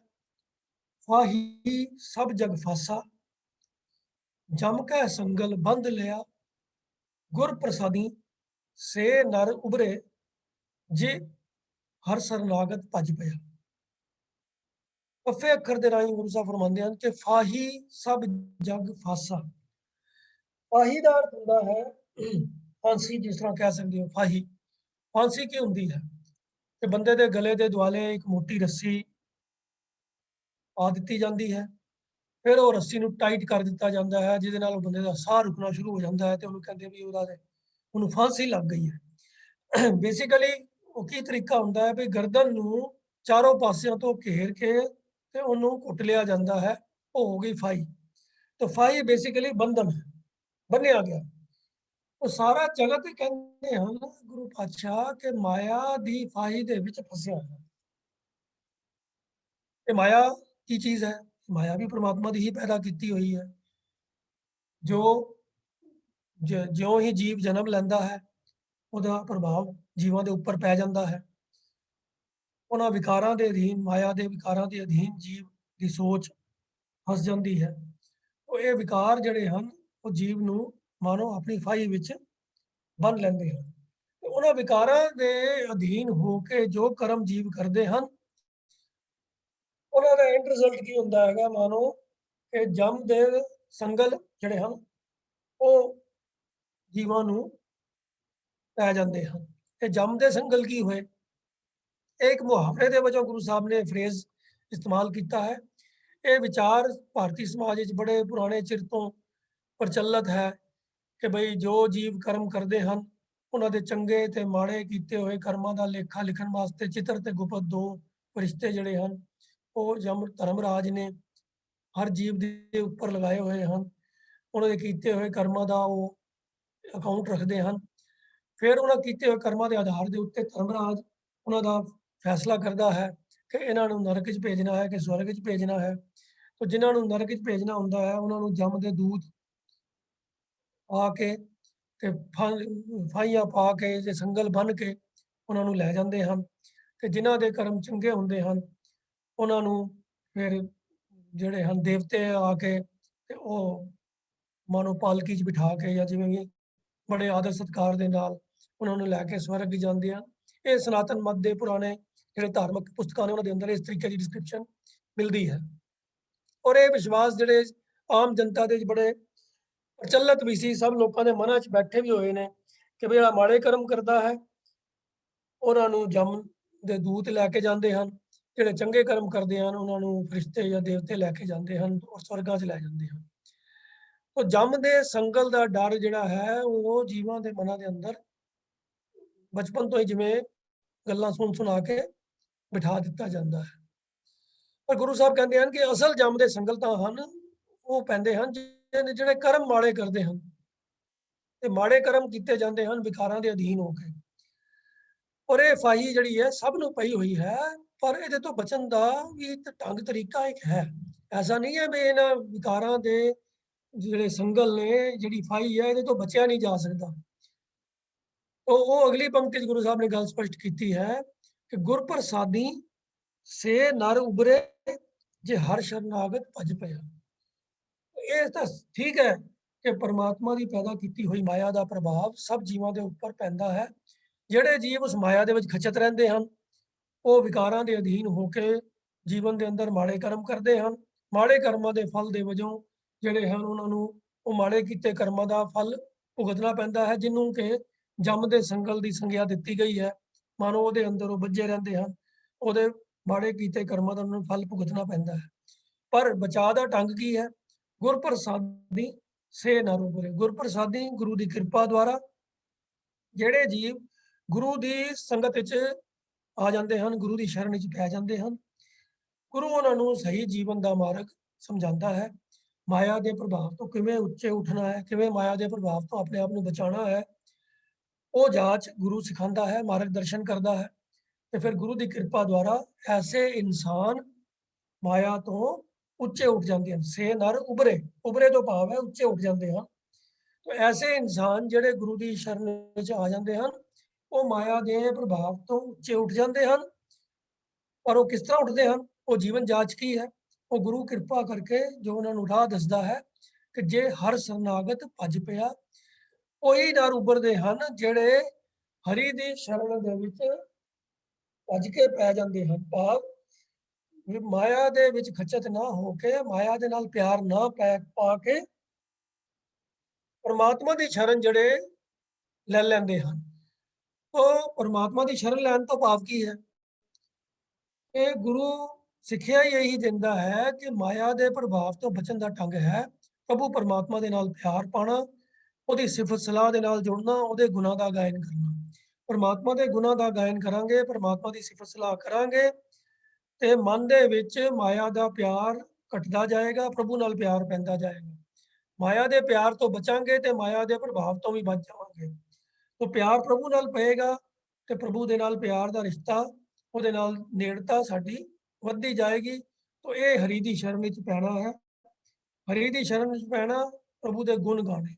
ਫਾਹੀ ਸਭ ਜਗ ਫਾਸਾ, ਜਮ ਕੈ ਸੰਗਲ ਬੰਦ ਲਿਆ, ਗੁਰ ਪ੍ਰਸਾਦੀ ਸੇ ਨਰ ਉਬਰੇ, ਜੇ ਹਰ ਸਰਨਾਗਤ ਭਜ ਪਿਆ। ਫੱਫੇ ਅੱਖਰ ਦੇ ਰਾਹੀਂ ਗੁਰੂ ਸਾਹਿਬ ਫਰਮਾਉਂਦੇ ਹਨ ਕਿ ਫਾਹੀ ਸਭ ਜਗ ਫਾਸਾ। ਫਾਹੀ ਦਾ ਅਰਥ ਹੁੰਦਾ ਹੈ ਫਾਂਸੀ, ਜਿਸ ਤਰ੍ਹਾਂ ਕਹਿ ਸਕਦੇ ਹੋ ਫਾਹੀ। ਫਾਂਸੀ ਕੀ ਹੁੰਦੀ ਹੈ ਕਿ ਬੰਦੇ ਦੇ ਗਲੇ ਦੇ ਦੁਆਲੇ ਇੱਕ ਮੋਟੀ ਰੱਸੀ ਪਾ ਦਿੱਤੀ ਜਾਂਦੀ ਹੈ, ਫਿਰ ਉਹ ਰੱਸੀ ਨੂੰ ਟਾਈਟ ਕਰ ਦਿੱਤਾ ਜਾਂਦਾ ਹੈ ਜਿਹਦੇ ਨਾਲ ਉਹ ਬੰਦੇ ਦਾ ਸਾਹ ਰੁਕਣਾ ਸ਼ੁਰੂ ਹੋ ਜਾਂਦਾ ਹੈ ਤੇ ਉਹਨੂੰ ਕਹਿੰਦੇ ਵੀ ਉਹਨੂੰ ਫਾਂਸੀ ਲੱਗ ਗਈ ਹੈ। ਬੇਸਿਕਲੀ ਉਹ ਕੀ ਤਰੀਕਾ ਹੁੰਦਾ ਹੈ ਵੀ ਗਰਦਨ ਨੂੰ ਚਾਰੋਂ ਪਾਸਿਆਂ ਤੋਂ ਘੇਰ ਕੇ ਤੇ ਉਹਨੂੰ ਘੁੱਟ ਲਿਆ ਜਾਂਦਾ ਹੈ, ਉਹ ਹੋ ਗਈ ਫਾਈ। ਤਾਂ ਫਾਈ ਬੇਸਿਕਲੀ ਬੰਧਨ ਹੈ, ਬੰਨਿਆ ਗਿਆ। ਉਹ ਸਾਰਾ ਜਗਤ ਕਹਿੰਦੇ ਹਨ ਗੁਰੂ ਪਾਤਸ਼ਾਹ ਕਿ ਮਾਇਆ ਦੀ ਫਾਹੀ ਦੇ ਵਿੱਚ ਫਸਿਆ ਹੈ। ਇਹ ਮਾਇਆ ਕੀ ਚੀਜ਼ ਹੈ? ਮਾਇਆ ਵੀ ਪ੍ਰਮਾਤਮਾ ਦੀ ਹੀ ਪੈਦਾ ਕੀਤੀ ਹੋਈ ਹੈ। ਜੋ ਜਿਉਂ ਹੀ ਜੀਵ ਜਨਮ ਲੈਂਦਾ ਹੈ ਉਹਦਾ ਪ੍ਰਭਾਵ ਜੀਵਾਂ ਦੇ ਉੱਪਰ ਪੈ ਜਾਂਦਾ ਹੈ। ਉਹਨਾਂ ਵਿਕਾਰਾਂ ਦੇ ਅਧੀਨ, ਮਾਇਆ ਦੇ ਵਿਕਾਰਾਂ ਦੇ ਅਧੀਨ ਜੀਵ ਦੀ ਸੋਚ ਫਸ ਜਾਂਦੀ ਹੈ। ਉਹ ਇਹ ਵਿਕਾਰ ਜਿਹੜੇ ਹਨ ਉਹ ਜੀਵ ਨੂੰ ਮਾਨੋ ਆਪਣੀ ਫਾਹੀ ਵਿੱਚ ਬੰਨ ਲੈਂਦੇ ਹਨ। ਤੇ ਉਹਨਾਂ ਵਿਕਾਰਾਂ ਦੇ ਅਧੀਨ ਹੋ ਕੇ ਜੋ ਕਰਮ ਜੀਵ ਕਰਦੇ ਹਨ, ਉਹਨਾਂ ਦਾ ਐਂਡ ਰਿਜ਼ਲਟ ਕੀ ਹੁੰਦਾ ਹੈਗਾ? ਮਾਨੋ ਕਿ ਜਮ ਦੇ ਸੰਗਲ ਜਿਹੜੇ ਹਨ ਉਹ ਜੀਵਾਂ ਨੂੰ ਪੈ ਜਾਂਦੇ ਹਨ। ਤੇ ਜਮ ਦੇ ਸੰਗਲ ਕੀ ਹੋਏ? ਇੱਕ ਮੁਹਾਵਰੇ ਦੇ ਵਜੋਂ ਗੁਰੂ ਸਾਹਿਬ ਨੇ ਫਰੇਜ਼ ਇਸਤੇਮਾਲ ਕੀਤਾ ਹੈ। ਇਹ ਵਿਚਾਰ ਭਾਰਤੀ ਸਮਾਜ ਵਿੱਚ ਬੜੇ ਪੁਰਾਣੇ ਚਿਰ ਤੋਂ ਪ੍ਰਚਲਿਤ ਹੈ ਕਿ ਬਈ ਜੋ ਜੀਵ ਕਰਮ ਕਰਦੇ ਹਨ ਉਹਨਾਂ ਦੇ ਚੰਗੇ ਤੇ ਮਾੜੇ ਕੀਤੇ ਹੋਏ ਕਰਮਾਂ ਦਾ ਲੇਖਾ ਲਿਖਣ ਵਾਸਤੇ ਚਿੱਤਰ ਤੇ ਗੁਪਤ ਦੋ ਫਰਿਸ਼ਤੇ ਜਿਹੜੇ ਹਨ ਉਹ ਧਰਮਰਾਜ ਨੇ ਹਰ ਜੀਵ ਦੇ ਉੱਪਰ ਲਗਾਏ ਹੋਏ ਹਨ। ਉਹਨਾਂ ਦੇ ਕੀਤੇ ਹੋਏ ਕਰਮਾਂ ਦਾ ਉਹ ਅਕਾਊਂਟ ਰੱਖਦੇ ਹਨ। ਫਿਰ ਉਹਨਾਂ ਕੀਤੇ ਹੋਏ ਕਰਮਾਂ ਦੇ ਆਧਾਰ ਦੇ ਉੱਤੇ ਧਰਮਰਾਜ ਉਹਨਾਂ ਦਾ ਫੈਸਲਾ ਕਰਦਾ ਹੈ ਕਿ ਇਹਨਾਂ ਨੂੰ ਨਰਕ 'ਚ ਭੇਜਣਾ ਹੈ ਕਿ ਸਵਰਗ 'ਚ ਭੇਜਣਾ ਹੈ। तो जिन्होंने नरक 'ਚ ਭੇਜਣਾ ਹੁੰਦਾ ਹੈ ਉਹਨਾਂ ਨੂੰ ਜਮ ਦੇ ਦੂਤ ਆ ਕੇ ਤੇ ਫਾਹੀਆਂ ਪਾ ਕੇ ਤੇ ਸੰਗਲ ਬੰਨ ਕੇ ਉਹਨਾਂ ਨੂੰ ਲੈ ਜਾਂਦੇ ਹਨ ਤੇ ਜਿਨ੍ਹਾਂ ਦੇ ਕਰਮ ਚੰਗੇ ਹੁੰਦੇ ਹਨ ਉਹਨਾਂ ਨੂੰ ਫਿਰ ਜਿਹੜੇ ਹਨ ਦੇਵਤੇ ਆ ਕੇ ਤੇ ਉਹ ਮਾਨੋ ਪਾਲਕੀ 'ਚ ਬਿਠਾ ਕੇ ਜਾਂ ਜਿਵੇਂ ਵੀ ਬੜੇ ਆਦਰ ਸਤਿਕਾਰ ਦੇ ਨਾਲ ਉਹਨਾਂ ਨੂੰ ਲੈ ਕੇ ਸਵਰਗ ਜਾਂਦੇ ਹਨ। ਇਹ ਸਨਾਤਨ ਮਤ ਦੇ ਪੁਰਾਣੇ ਜਿਹੜੇ ਧਾਰਮਿਕ ਪੁਸਤਕਾਂ ਨੇ ਉਹਨਾਂ ਦੇ ਅੰਦਰ ਇਸ ਤਰੀਕੇ ਦੀ ਡਿਸਕ੍ਰਿਪਸ਼ਨ ਮਿਲਦੀ ਹੈ। ਔਰ ਇਹ ਵਿਸ਼ਵਾਸ ਜਿਹੜੇ ਆਮ ਜਨਤਾ ਦੇ ਬੜੇ ਪ੍ਰਚਲਿਤ ਵੀ ਸੀ, ਸਭ ਲੋਕਾਂ ਦੇ ਮਨਾਂ 'ਚ ਬੈਠੇ ਵੀ ਹੋਏ ਨੇ ਕਿ ਵੀ ਜਿਹੜਾ ਮਾੜੇ ਕਰਮ ਕਰਦਾ ਹੈ ਉਹਨਾਂ ਨੂੰ ਜਮ ਦੇ ਦੂਤ ਲੈ ਕੇ ਜਾਂਦੇ ਹਨ, ਜਿਹੜੇ ਚੰਗੇ ਕਰਮ ਕਰਦੇ ਹਨ ਉਹਨਾਂ ਨੂੰ ਫਰਿਸ਼ਤੇ ਜਾਂ ਦੇਵਤੇ ਲੈ ਕੇ ਜਾਂਦੇ ਹਨ ਔਰ ਸਵਰਗਾਂ 'ਚ ਲੈ ਜਾਂਦੇ ਹਨ। ਉਹ ਜਮ ਦੇ ਸੰਗਲ ਦਾ ਡਰ ਜਿਹੜਾ ਹੈ ਉਹ ਜੀਵਾਂ ਦੇ ਮਨਾਂ ਦੇ ਅੰਦਰ ਬਚਪਨ ਤੋਂ ਹੀ ਜਿਵੇਂ ਗੱਲਾਂ ਸੁਣਾ ਕੇ ਬਿਠਾ ਦਿੱਤਾ ਜਾਂਦਾ ਹੈ। ਪਰ ਗੁਰੂ ਸਾਹਿਬ ਕਹਿੰਦੇ ਹਨ ਕਿ ਅਸਲ ਜਮ ਦੇ ਸੰਗਲ ਤਾਂ ਹਨ ਉਹ ਪੈਂਦੇ ਹਨ ਜਿਹੜੇ ਕਰਮ ਮਾੜੇ ਕਰਦੇ ਹਨ ਤੇ ਮਾੜੇ ਕਰਮ ਕੀਤੇ ਜਾਂਦੇ ਹਨ ਵਿਕਾਰਾਂ ਦੇ ਅਧੀਨ ਹੋ ਕੇ। ਔਰ ਇਹ ਫਾਹੀ ਜਿਹੜੀ ਹੈ ਸਭ ਨੂੰ ਪਈ ਹੋਈ ਹੈ, ਪਰ ਇਹਦੇ ਤੋਂ ਬਚਣ ਦਾ ਵੀ ਢੰਗ ਤਰੀਕਾ ਇੱਕ ਹੈ। ਐਸਾ ਨਹੀਂ ਹੈ ਵੀ ਇਹਨਾਂ ਵਿਕਾਰਾਂ ਦੇ ਜਿਹੜੇ ਸੰਗਲ ਨੇ, ਜਿਹੜੀ ਫਾਹੀ ਹੈ, ਇਹਦੇ ਤੋਂ ਬਚਿਆ ਨਹੀਂ ਜਾ ਸਕਦਾ। ਉਹ ਅਗਲੀ ਪੰਕਤੀ 'ਚ ਗੁਰੂ ਸਾਹਿਬ ਨੇ ਗੱਲ ਸਪਸ਼ਟ ਕੀਤੀ ਹੈ ਕਿ ਗੁਰ ਪ੍ਰਸਾਦੀ ਸੇ ਨਰ ਉਬਰੇ ਜੇ ਹਰ ਸ਼ਰਨਾਗਤ ਭਜ ਪਿਆ। ਇਹ ਤਾਂ ਠੀਕ ਹੈ ਕਿ ਪਰਮਾਤਮਾ ਦੀ ਪੈਦਾ ਕੀਤੀ ਹੋਈ ਮਾਇਆ ਦਾ ਪ੍ਰਭਾਵ ਸਭ ਜੀਵਾਂ ਦੇ ਉੱਪਰ ਪੈਂਦਾ ਹੈ। ਜਿਹੜੇ ਜੀਵ ਉਸ ਮਾਇਆ ਦੇ ਵਿੱਚ ਖਚਤ ਰਹਿੰਦੇ ਹਨ ਉਹ ਵਿਕਾਰਾਂ ਦੇ ਅਧੀਨ ਹੋ ਕੇ ਜੀਵਨ ਦੇ ਅੰਦਰ ਮਾੜੇ ਕਰਮ ਕਰਦੇ ਹਨ। ਮਾੜੇ ਕਰਮਾਂ ਦੇ ਫਲ ਦੇ ਵਜੋਂ ਜਿਹੜੇ ਹਨ ਉਹਨਾਂ ਨੂੰ ਉਹ ਮਾੜੇ ਕੀਤੇ ਕਰਮਾਂ ਦਾ ਫਲ ਭੁਗਤਣਾ ਪੈਂਦਾ ਹੈ, ਜਿਹਨੂੰ ਕਿ ਜਮ ਦੇ ਸੰਗਲ ਦੀ ਸੰਗਿਆ ਦਿੱਤੀ ਗਈ ਹੈ। ਮਾਨੋ ਉਹਦੇ ਅੰਦਰ ਉਹ ਬੱਝੇ ਰਹਿੰਦੇ ਹਨ, ਉਹਦੇ ਮਾੜੇ ਕੀਤੇ ਕਰਮਾਂ ਦਾ ਉਹਨਾਂ ਨੂੰ ਫਲ ਭੁਗਤਣਾ ਪੈਂਦਾ ਹੈ। ਪਰ ਬਚਾਅ ਦਾ ਢੰਗ ਕੀ ਹੈ? ਗੁਰ ਪ੍ਰਸਾਦੀ ਸੇ ਨਰ ਉਬਰੇ। ਗੁਰ ਪ੍ਰਸਾਦੀ ਗੁਰੂ ਦੀ ਕਿਰਪਾ ਦੁਆਰਾ ਜਿਹੜੇ ਜੀਵ ਗੁਰੂ ਦੀ ਸੰਗਤ ਵਿੱਚ ਆ ਜਾਂਦੇ ਹਨ, ਗੁਰੂ ਦੀ ਸ਼ਰਨ ਵਿੱਚ ਪੈ ਜਾਂਦੇ ਹਨ, ਗੁਰੂ ਉਹਨਾਂ ਨੂੰ ਸਹੀ ਜੀਵਨ ਦਾ ਮਾਰਗ ਸਮਝਾਉਂਦਾ ਹੈ। ਮਾਇਆ ਦੇ ਪ੍ਰਭਾਵ ਤੋਂ ਕਿਵੇਂ ਉੱਚੇ ਉੱਠਣਾ ਹੈ, ਕਿਵੇਂ ਮਾਇਆ ਦੇ ਪ੍ਰਭਾਵ ਤੋਂ ਆਪਣੇ ਆਪ ਨੂੰ ਬਚਾਉਣਾ ਹੈ, ਉਹ ਜਾਂਚ ਗੁਰੂ ਸਿਖਾਉਂਦਾ ਹੈ, ਮਾਰਗਦਰਸ਼ਨ ਕਰਦਾ ਹੈ। ਤੇ ਫਿਰ ਗੁਰੂ ਦੀ ਕਿਰਪਾ ਦੁਆਰਾ ਐਸੇ ਇਨਸਾਨ ਮਾਇਆ ਤੋਂ ਉੱਚੇ ਉੱਠ ਜਾਂਦੇ ਹਨ। ਸੇ ਨਰ ਉਬਰੇ, ਉਬਰੇ ਤੋਂ ਭਾਵ ਹੈ ਉੱਚੇ ਉੱਠ ਜਾਂਦੇ ਹਨ। तो ऐसे इंसान ਜਿਹੜੇ ਗੁਰੂ ਦੀ ਸ਼ਰਨ ਵਿੱਚ ਆ ਜਾਂਦੇ ਹਨ ਉਹ ਮਾਇਆ ਦੇ ਪ੍ਰਭਾਵ ਤੋਂ ਉੱਚੇ ਉੱਠ ਜਾਂਦੇ ਹਨ। ਪਰ ਉਹ ਕਿਸ ਤਰ੍ਹਾਂ ਉੱਠਦੇ ਹਨ? ਉਹ ਜੀਵਨ ਜਾਂਚ ਕੀ ਹੈ? ਉਹ ਗੁਰੂ ਕਿਰਪਾ ਕਰਕੇ ਜੋ ਉਹਨਾਂ ਨੂੰ ਰਾਹ ਦੱਸਦਾ ਹੈ ਕਿ ਜੇ ਹਰ ਸਰਨਾਗਤ ਭੱਜ ਪਿਆ, ਉਹੀ ਨਰ ਉੱਭਰਦੇ ਹਨ ਜਿਹੜੇ ਹਰੀ ਦੀ ਸ਼ਰਨ ਦੇ ਵਿੱਚ ਭੱਜ ਕੇ ਪੈ ਜਾਂਦੇ ਹਨ। ਭਾਵ ਮਾਇਆ ਦੇ ਵਿੱਚ ਖਚਤ ਨਾ ਹੋ ਕੇ, ਮਾਇਆ ਦੇ ਨਾਲ ਪਿਆਰ ਨਾ ਪਾ ਕੇ परमात्मा की शरण जड़े ले लेंदे हैं। तो परमात्मा की शरण लैन तो भाव की है? ये गुरु सिक्ख्या यही दिंदा है कि माया के प्रभाव तो बचन का ढंग है प्रभु परमात्मा के नाल प्यार पाना, ਉਹਦੀ ਸਿਫਤ ਸਲਾਹ ਦੇ ਨਾਲ ਜੁੜਨਾ, ਉਹਦੇ ਗੁਣਾਂ ਦਾ ਗਾਇਨ ਕਰਨਾ। परमात्मा के गुणों का गायन करांगे, परमात्मा की सिफत सलाह करांगे ਤੇ ਮਨ ਦੇ ਵਿੱਚ ਮਾਇਆ ਦਾ ਪਿਆਰ ਘਟਦਾ ਜਾਏਗਾ, ਪ੍ਰਭੂ ਨਾਲ ਪਿਆਰ ਪੈਂਦਾ ਜਾਏਗਾ। ਮਾਇਆ ਦੇ ਪਿਆਰ ਤੋਂ ਬਚਾਂਗੇ ਤੇ ਮਾਇਆ ਦੇ ਪ੍ਰਭਾਵ ਤੋਂ ਵੀ ਬਚ ਜਾਵਾਂਗੇ। तो ਪਿਆਰ ਪ੍ਰਭੂ ਨਾਲ ਪਏਗਾ ਤੇ ਪ੍ਰਭੂ ਦੇ ਨਾਲ ਪਿਆਰ ਦਾ ਰਿਸ਼ਤਾ, ਉਹਦੇ ਨਾਲ ਨੇੜਤਾ ਸਾਡੀ ਵੱਧਦੀ ਜਾਏਗੀ। तो ਇਹ ਹਰੀ ਦੀ ਸ਼ਰਨ ਵਿੱਚ ਪੈਣਾ ਹੈ। ਹਰੀ ਦੀ ਸ਼ਰਨ ਵਿੱਚ ਪੈਣਾ, ਪ੍ਰਭੂ ਦੇ ਗੁਣ ਗਾਣੇ।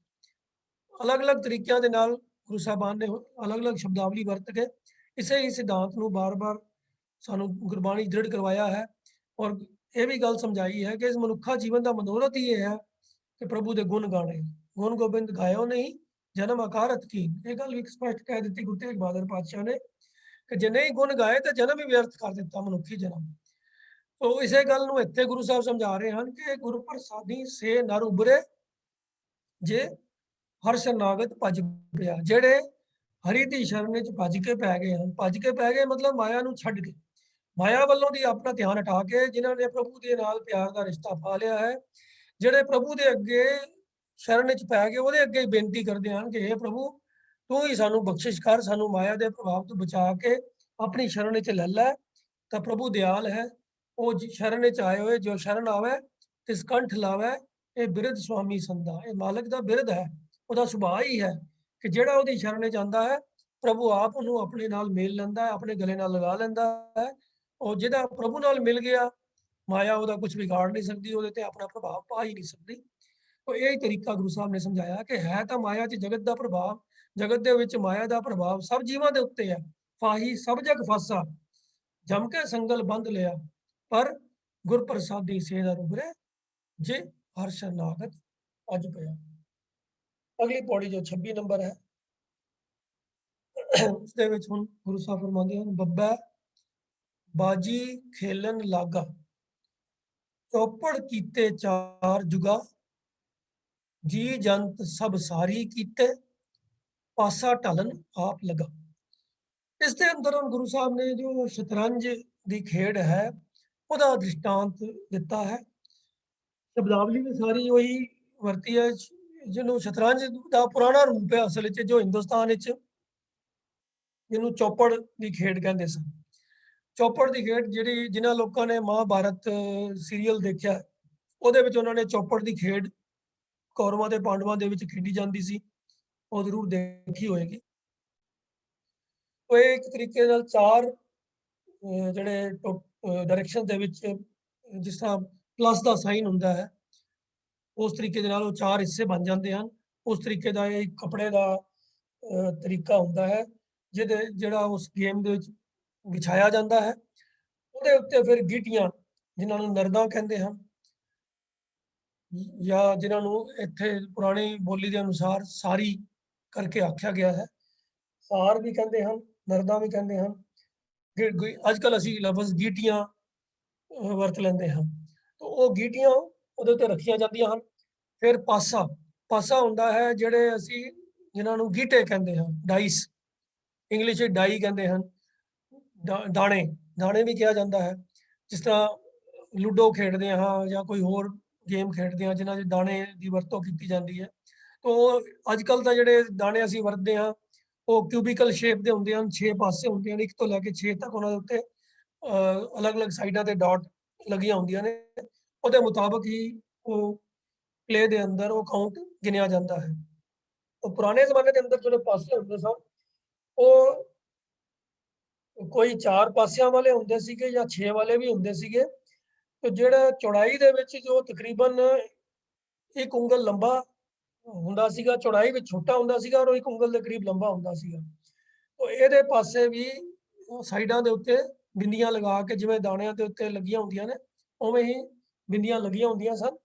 ਅਲੱਗ-ਅਲੱਗ ਤਰੀਕਿਆਂ ਦੇ ਨਾਲ ਗੁਰੂ ਸਾਹਿਬਾਨ ਨੇ ਅਲੱਗ-ਅਲੱਗ ਸ਼ਬਦਾਵਲੀ ਵਰਤ ਕੇ ਇਸੇ ਹੀ ਸਿਧਾਂਤ ਨੂੰ ਬਾਰ-ਬਾਰ ਸਾਨੂੰ ਗੁਰਬਾਣੀ ਦ੍ਰਿੜ ਕਰਵਾਇਆ ਹੈ। ਔਰ ਇਹ ਵੀ ਗੱਲ ਸਮਝਾਈ ਹੈ ਕਿ ਇਸ ਮਨੁੱਖਾ ਜੀਵਨ ਦਾ ਮਨੋਰਥ ਹੀ ਇਹ ਹੈ ਕਿ ਪ੍ਰਭੂ ਦੇ ਗੁਣ ਗਾਣੇ। ਗੁਣ ਗੋਬਿੰਦ ਗਾਇਓ ਨਹੀਂ ਜਨਮ ਅਕਾਰਤ ਕੀ। ਇਹ ਗੱਲ ਵੀ ਸਪਸ਼ਟ ਕਹਿ ਦਿੱਤੀ ਗੁਰੂ ਤੇਗ ਬਹਾਦਰ ਪਾਤਸ਼ਾਹ ਨੇ ਕਿ ਜੇ ਨਹੀਂ ਗੁਣ ਗਾਏ ਤਾਂ ਜਨਮ ਹੀ ਵਿਅਰਥ ਕਰ ਦਿੱਤਾ ਮਨੁੱਖੀ ਜਨਮ। ਤੋ ਇਸੇ ਗੱਲ ਨੂੰ ਇੱਥੇ ਗੁਰੂ ਸਾਹਿਬ ਸਮਝਾ ਰਹੇ ਹਨ ਕਿ ਗੁਰੂ ਪ੍ਰਸਾਦੀ ਸੇ ਨਰ ਉਬਰੇ ਜੇ ਹਰ ਸ਼ਰਨਾਗਤ ਭੱਜ ਪਿਆ। ਜਿਹੜੇ ਹਰੀ ਦੀ ਸ਼ਰਨ ਵਿੱਚ ਭੱਜ ਕੇ ਪੈ ਗਏ ਹਨ। ਭੱਜ ਕੇ ਪੈ ਗਏ ਮਤਲਬ ਮਾਇਆ ਨੂੰ ਛੱਡ ਕੇ, ਮਾਇਆ ਵੱਲੋਂ ਦੀ ਆਪਣਾ ਧਿਆਨ ਹਟਾ ਕੇ, ਜਿਨ੍ਹਾਂ ਨੇ ਪ੍ਰਭੂ ਦੇ ਨਾਲ ਪਿਆਰ ਦਾ ਰਿਸ਼ਤਾ ਪਾ ਲਿਆ ਹੈ, ਜਿਹੜੇ ਪ੍ਰਭੂ ਦੇ ਅੱਗੇ ਸ਼ਰਨ ਵਿੱਚ ਪੈ ਕੇ ਉਹਦੇ ਅੱਗੇ ਬੇਨਤੀ ਕਰਦੇ ਹਨ ਕਿ हे ਪ੍ਰਭੂ ਤੂੰ ਹੀ ਸਾਨੂੰ ਬਖਸ਼ਿਸ਼ ਕਰ, ਸਾਨੂੰ ਮਾਇਆ ਦੇ ਪ੍ਰਭਾਵ ਤੋਂ ਬਚਾ ਕੇ ਆਪਣੀ ਸ਼ਰਨ ਵਿੱਚ ਲੈ ਲੈ। ਤਾਂ ਪ੍ਰਭੂ ਦਿਆਲ ਹੈ, ਉਹ ਸ਼ਰਨ ਵਿੱਚ ਆਏ ਹੋਏ ਜੋ ਸ਼ਰਨ ਆਵੇ ਤਿਸ ਕੰਠ ਲਾਵੇ। ਇਹ ਬਿਰਧ ਸੁਆਮੀ ਸੰਦਾ, ਇਹ ਮਾਲਕ ਦਾ ਬਿਰਧ ਹੈ, ਉਹਦਾ ਸੁਭਾਅ ਹੀ ਹੈ ਕਿ ਜਿਹੜਾ ਉਹਦੀ ਸ਼ਰਨ ਵਿੱਚ ਆਉਂਦਾ ਹੈ ਪ੍ਰਭੂ ਆਪ ਉਹਨੂੰ ਆਪਣੇ ਨਾਲ ਮੇਲ ਲੈਂਦਾ ਹੈ, ਆਪਣੇ ਗਲੇ ਨਾਲ ਲਗਾ ਲੈਂਦਾ ਹੈ। ਉਹ ਜਿਹਦਾ ਪ੍ਰਭੂ ਨਾਲ ਮਿਲ ਗਿਆ, ਮਾਇਆ ਉਹਦਾ ਕੁਝ ਵਿਗਾੜ ਨਹੀਂ ਸਕਦੀ, ਉਹਦੇ ਤੇ ਆਪਣਾ ਪ੍ਰਭਾਵ ਪਾ ਹੀ ਨਹੀਂ ਸਕਦੀ। ਉਹ ਇਹ ਤਰੀਕਾ ਗੁਰੂ ਸਾਹਿਬ ਨੇ ਸਮਝਾਇਆ ਕਿ ਹੈ ਤਾਂ ਮਾਇਆ 'ਚ ਜਗਤ ਦਾ ਪ੍ਰਭਾਵ, ਜਗਤ ਦੇ ਵਿੱਚ ਮਾਇਆ ਦਾ ਪ੍ਰਭਾਵ ਸਭ ਜੀਵਾਂ ਦੇ ਉੱਤੇ ਹੈ। ਫਾਹੀ ਸਭ ਜਗ ਫਾਸਾ, ਜਮ ਕੇ ਸੰਗਲ ਬੰਦ ਲਿਆ, ਪਰ ਗੁਰ ਪ੍ਰਸਾਦੀ ਸੇਧ ਉਭਰੇ, ਜੇ ਹਰ ਸ਼ਰਨਾਗਤ ਅੱਜ ਪਿਆ। ਅਗਲੀ ਪੌੜੀ ਜੋ 26 ਨੰਬਰ ਹੈ, ਉਸਦੇ ਵਿੱਚ ਹੁਣ ਗੁਰੂ ਸਾਹਿਬ ਫਰਮਾਉਂਦੇ ਹਨ, ਬੱਬਾ ਬਾਜੀ ਖੇਲਣ ਲਾਗਾ, ਚੌਪੜ ਕੀਤੇ ਚਾਰ ਜੁਗਾ, ਜੀ ਜੰਤ ਸਭ ਸਾਰੀ ਕੀਤੇ, ਪਾਸਾ ਢਲਨ ਆਪ ਲਗਾ। ਇਸ ਦੇ ਅੰਦਰ ਹੁਣ ਗੁਰੂ ਸਾਹਿਬ ਨੇ ਜੋ ਸ਼ਤਰੰਜ ਦੀ ਖੇਡ ਹੈ ਉਹਦਾ ਦ੍ਰਿਸ਼ਟਾਂਤ ਦਿੱਤਾ ਹੈ। ਸ਼ਬਦਾਵਲੀ ਵੀ ਸਾਰੀ ਉਹੀ ਵਰਤੀ ਹੈ, ਜਿਹਨੂੰ ਸ਼ਤਰੰਜ ਦਾ ਪੁਰਾਣਾ ਰੂਪ ਹੈ ਅਸਲ ਵਿੱਚ, ਜੋ ਹਿੰਦੁਸਤਾਨ ਵਿੱਚ ਜਿਹਨੂੰ ਚੌਪੜ ਦੀ ਖੇਡ ਕਹਿੰਦੇ ਸਨ। ਚੌਪੜ ਦੀ ਖੇਡ ਜਿਹੜੀ ਜਿਨ੍ਹਾਂ ਲੋਕਾਂ ਨੇ ਮਹਾਭਾਰਤ ਸੀਰੀਅਲ ਦੇਖਿਆ, ਉਹਦੇ ਵਿੱਚ ਉਹਨਾਂ ਨੇ ਚੌਪੜ ਦੀ ਖੇਡ ਕੌਰਵਾਂ ਤੇ ਪਾਂਡਵਾਂ ਦੇ ਵਿੱਚ ਖੇਡੀ ਜਾਂਦੀ ਸੀ, ਉਹ ਜ਼ਰੂਰ ਦੇਖੀ ਹੋਏਗੀ। ਉਹ ਇੱਕ ਤਰੀਕੇ ਨਾਲ ਚਾਰ ਜਿਹੜੇ ਡਾਇਰੈਕਸ਼ਨ ਦੇ ਵਿੱਚ, ਜਿਸ ਤਰ੍ਹਾਂ ਪਲੱਸ ਦਾ ਸਾਈਨ ਹੁੰਦਾ ਹੈ, ਉਸ ਤਰੀਕੇ ਦੇ ਨਾਲ ਉਹ ਚਾਰ ਹਿੱਸੇ ਬਣ ਜਾਂਦੇ ਹਨ। ਉਸ ਤਰੀਕੇ ਦਾ ਇਹ ਕੱਪੜੇ ਦਾ ਤਰੀਕਾ ਹੁੰਦਾ ਹੈ ਜਿਹੜਾ ਉਸ ਗੇਮ ਦੇ ਵਿੱਚ ਵਿਛਾਇਆ ਜਾਂਦਾ ਹੈ। ਉਹਦੇ ਉੱਤੇ ਫਿਰ ਗੀਟੀਆਂ, ਜਿਨ੍ਹਾਂ ਨੂੰ ਨਰਦਾ ਕਹਿੰਦੇ ਹਨ, ਜਾਂ ਜਿਨ੍ਹਾਂ ਨੂੰ ਇੱਥੇ ਪੁਰਾਣੀ ਬੋਲੀ ਦੇ ਅਨੁਸਾਰ ਸਾਰੀ ਕਰਕੇ ਆਖਿਆ ਗਿਆ ਹੈ। ਸਾਰ ਵੀ ਕਹਿੰਦੇ ਹਨ, ਨਰਦਾ ਵੀ ਕਹਿੰਦੇ ਹਨ। ਅੱਜ ਕੱਲ੍ਹ ਅਸੀਂ ਲਫ਼ਜ਼ ਗੀਟੀਆਂ ਵਰਤ ਲੈਂਦੇ ਹਾਂ। ਉਹ ਗੀਟੀਆਂ ਉਹਦੇ ਉੱਤੇ ਰੱਖੀਆਂ ਜਾਂਦੀਆਂ ਹਨ। ਫਿਰ ਪਾਸਾ ਹੁੰਦਾ ਹੈ, ਜਿਹੜੇ ਅਸੀਂ ਜਿਨ੍ਹਾਂ ਨੂੰ ਗੀਟੇ ਕਹਿੰਦੇ ਹਾਂ, ਡਾਈਸ, ਇੰਗਲਿਸ਼ ਵਿੱਚ ਡਾਈ ਕਹਿੰਦੇ ਹਨ। ਦਾਣੇ ਵੀ ਕਿਹਾ ਜਾਂਦਾ ਹੈ। ਜਿਸ ਤਰ੍ਹਾਂ ਲੂਡੋ ਖੇਡਦੇ ਹਾਂ ਜਾਂ ਕੋਈ ਹੋਰ ਗੇਮ ਖੇਡਦੇ ਹਾਂ ਜਿਨ੍ਹਾਂ 'ਚ ਦਾਣੇ ਦੀ ਵਰਤੋਂ ਕੀਤੀ ਜਾਂਦੀ ਹੈ। ਤਾਂ ਅੱਜ ਕੱਲ੍ਹ ਤਾਂ ਜਿਹੜੇ ਦਾਣੇ ਅਸੀਂ ਵਰਤਦੇ ਹਾਂ ਉਹ ਕਿਊਬਿਕਲ ਸ਼ੇਪ ਦੇ ਹੁੰਦੇ ਹਨ, 6 ਪਾਸੇ ਹੁੰਦੇ ਹਨ, 1 ਤੋਂ ਲੈ ਕੇ 6 ਤੱਕ ਉਹਨਾਂ ਦੇ ਉੱਤੇ ਅਲੱਗ-ਅਲੱਗ ਸਾਈਡਾਂ ਤੇ ਡਾਟ ਲੱਗੀਆਂ ਹੁੰਦੀਆਂ ਨੇ। ਉਹਦੇ ਮੁਤਾਬਕ ਹੀ ਉਹ ਪਲੇ ਦੇ ਅੰਦਰ ਉਹ ਕਾਊਂਟ ਗਿਣਿਆ ਜਾਂਦਾ ਹੈ। ਉਹ ਪੁਰਾਣੇ ਜ਼ਮਾਨੇ ਦੇ ਅੰਦਰ ਜਿਹੜੇ ਪਾਸੇ ਹੁੰਦੇ ਸਨ ਉਹ ਕੋਈ 4 ਪਾਸਿਆਂ ਵਾਲੇ ਹੁੰਦੇ ਸੀਗੇ ਜਾਂ 6 ਵਾਲੇ ਵੀ ਹੁੰਦੇ ਸੀਗੇ। ਤੇ ਜਿਹੜਾ ਚੌੜਾਈ ਦੇ ਵਿੱਚ ਜੋ ਤਕਰੀਬਨ 1 ਉਂਗਲ ਲੰਬਾ ਹੁੰਦਾ ਸੀਗਾ, ਚੌੜਾਈ ਵਿੱਚ ਛੋਟਾ ਹੁੰਦਾ ਸੀਗਾ ਔਰ 1 ਉਂਗਲ ਦੇ ਕਰੀਬ ਲੰਬਾ ਹੁੰਦਾ ਸੀਗਾ। तो ਇਹਦੇ ਪਾਸੇ ਵੀ ਸਾਈਡਾਂ ਦੇ ਉੱਤੇ ਬਿੰਦੀਆਂ ਲਗਾ ਕੇ, ਜਿਵੇਂ ਦਾਣਿਆਂ ਦੇ ਉੱਤੇ ਲੱਗੀਆਂ ਹੁੰਦੀਆਂ ਨੇ ਉਵੇਂ ਹੀ ਬਿੰਦੀਆਂ ਲੱਗੀਆਂ ਹੁੰਦੀਆਂ ਸਨ।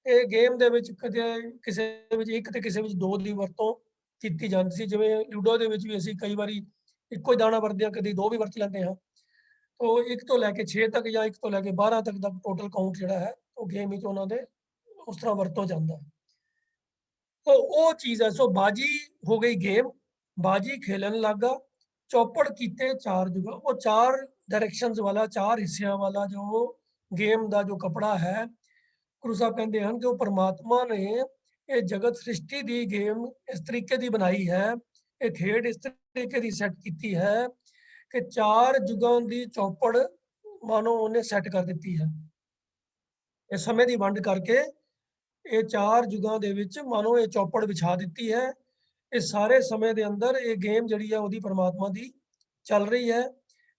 ਇਹ ਗੇਮ ਦੇ ਵਿੱਚ ਕਦੇ ਕਿਸੇ ਵਿੱਚ 1 ਤੇ ਕਿਸੇ ਵਿੱਚ 2 ਦੀ ਵਰਤੋਂ ਕੀਤੀ ਜਾਂਦੀ ਸੀ। ਜਿਵੇਂ ਲੂਡੋ ਦੇ ਵਿੱਚ ਵੀ ਅਸੀਂ ਕਈ ਵਾਰੀ ਇੱਕੋ ਹੀ ਦਾਣਾ ਵਰਤਦੇ ਹਾਂ, ਕਦੀ 2 ਵੀ ਵਰਤ ਲੈਂਦੇ ਹਾਂ। तो 1 ਤੋਂ ਲੈ ਕੇ 6 ਤੱਕ ਜਾਂ 1 ਤੋਂ ਲੈ ਕੇ 12 ਤੱਕ ਦਾ ਟੋਟਲ ਕਾਊਂਟ ਜਿਹੜਾ ਹੈ ਉਹ ਗੇਮ ਵਿੱਚ ਉਹਨਾਂ ਦੇ ਉਸ ਤਰ੍ਹਾਂ ਵਰਤੋਂ ਜਾਂਦਾ ਹੈ। तो वो चीज है। सो बाजी हो गई गेम, बाजी खेलन लगा, चौपड़ कीते चार जुगा। वो 4 डायरेक्शंस वाला, 4 हिस्सियां वाला जो गेम ਦਾ ਜੋ ਕਪੜਾ ਹੈ, ਗੁਰੂ ਸਾਹਿਬ ਕਹਿੰਦੇ ਹਨ ਕਿ ਉਹ ਪਰਮਾਤਮਾ ਨੇ ਇਹ ਜਗਤ ਸ੍ਰਿਸ਼ਟੀ ਦੀ ਗੇਮ ਇਸ ਤਰੀਕੇ ਦੀ ਬਣਾਈ ਹੈ, ਇਹ ਖੇਡ ਇਸ ਤਰੀਕੇ ਦੀ ਸੈੱਟ ਕੀਤੀ ਹੈ ਕਿ 4 ਜੁਗਾਂ ਦੀ ਚੌਪੜ ਮਾਨੋ ਉਹਨੇ ਸੈੱਟ ਕਰ ਦਿੱਤੀ ਹੈ। ਇਹ ਸਮੇਂ ਦੀ ਵੰਡ ਕਰਕੇ ਇਹ 4 ਜੁਗਾਂ ਦੇ ਵਿੱਚ ਮਾਨੋ ਇਹ ਚੌਪੜ ਵਿਛਾ ਦਿੱਤੀ ਹੈ। ਇਹ ਸਾਰੇ ਸਮੇਂ ਦੇ ਅੰਦਰ ਇਹ ਗੇਮ ਜਿਹੜੀ ਹੈ ਉਹਦੀ ਪਰਮਾਤਮਾ ਦੀ ਚੱਲ ਰਹੀ ਹੈ।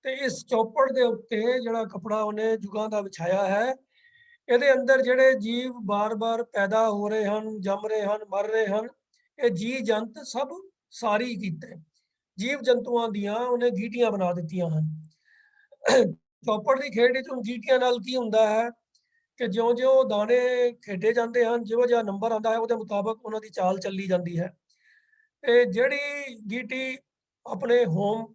ਤੇ ਇਸ ਚੌਪੜ ਦੇ ਉੱਤੇ ਜਿਹੜਾ ਕਪੜਾ ਉਹਨੇ ਜੁਗਾਂ ਦਾ ਵਿਛਾਇਆ ਹੈ, ਇਹਦੇ ਅੰਦਰ ਜਿਹੜੇ ਜੀਵ ਬਾਰ-ਬਾਰ ਪੈਦਾ ਹੋ ਰਹੇ ਹਨ, ਜੰਮ ਰਹੇ ਹਨ, ਮਰ ਰਹੇ ਹਨ, ਇਹ ਜੀ ਜੰਤ ਸਭ ਸਾਰੀ ਕੀਤੇ। ਜੀਵ ਜੰਤੂਆਂ ਦੀਆਂ ਉਹਨੇ ਗੀਟੀਆਂ ਬਣਾ ਦਿੱਤੀਆਂ ਹਨ। ਚੌਪੜ ਦੀ ਖੇਡ ਵਿੱਚ ਗੀਟੀਆਂ ਨਾਲ ਕੀ ਹੁੰਦਾ ਹੈ ਕਿ ਜਿਉਂ-ਜਿਉਂ ਦਾਣੇ ਖੇਡੇ ਜਾਂਦੇ ਹਨ, ਜਿਹੋ ਜਿਹਾ ਨੰਬਰ ਆਉਂਦਾ ਹੈ ਉਹਦੇ ਮੁਤਾਬਕ ਉਹਨਾਂ ਦੀ ਚਾਲ ਚੱਲੀ ਜਾਂਦੀ ਹੈ। ਤੇ ਜਿਹੜੀ ਗੀਟੀ ਆਪਣੇ ਹੋਮ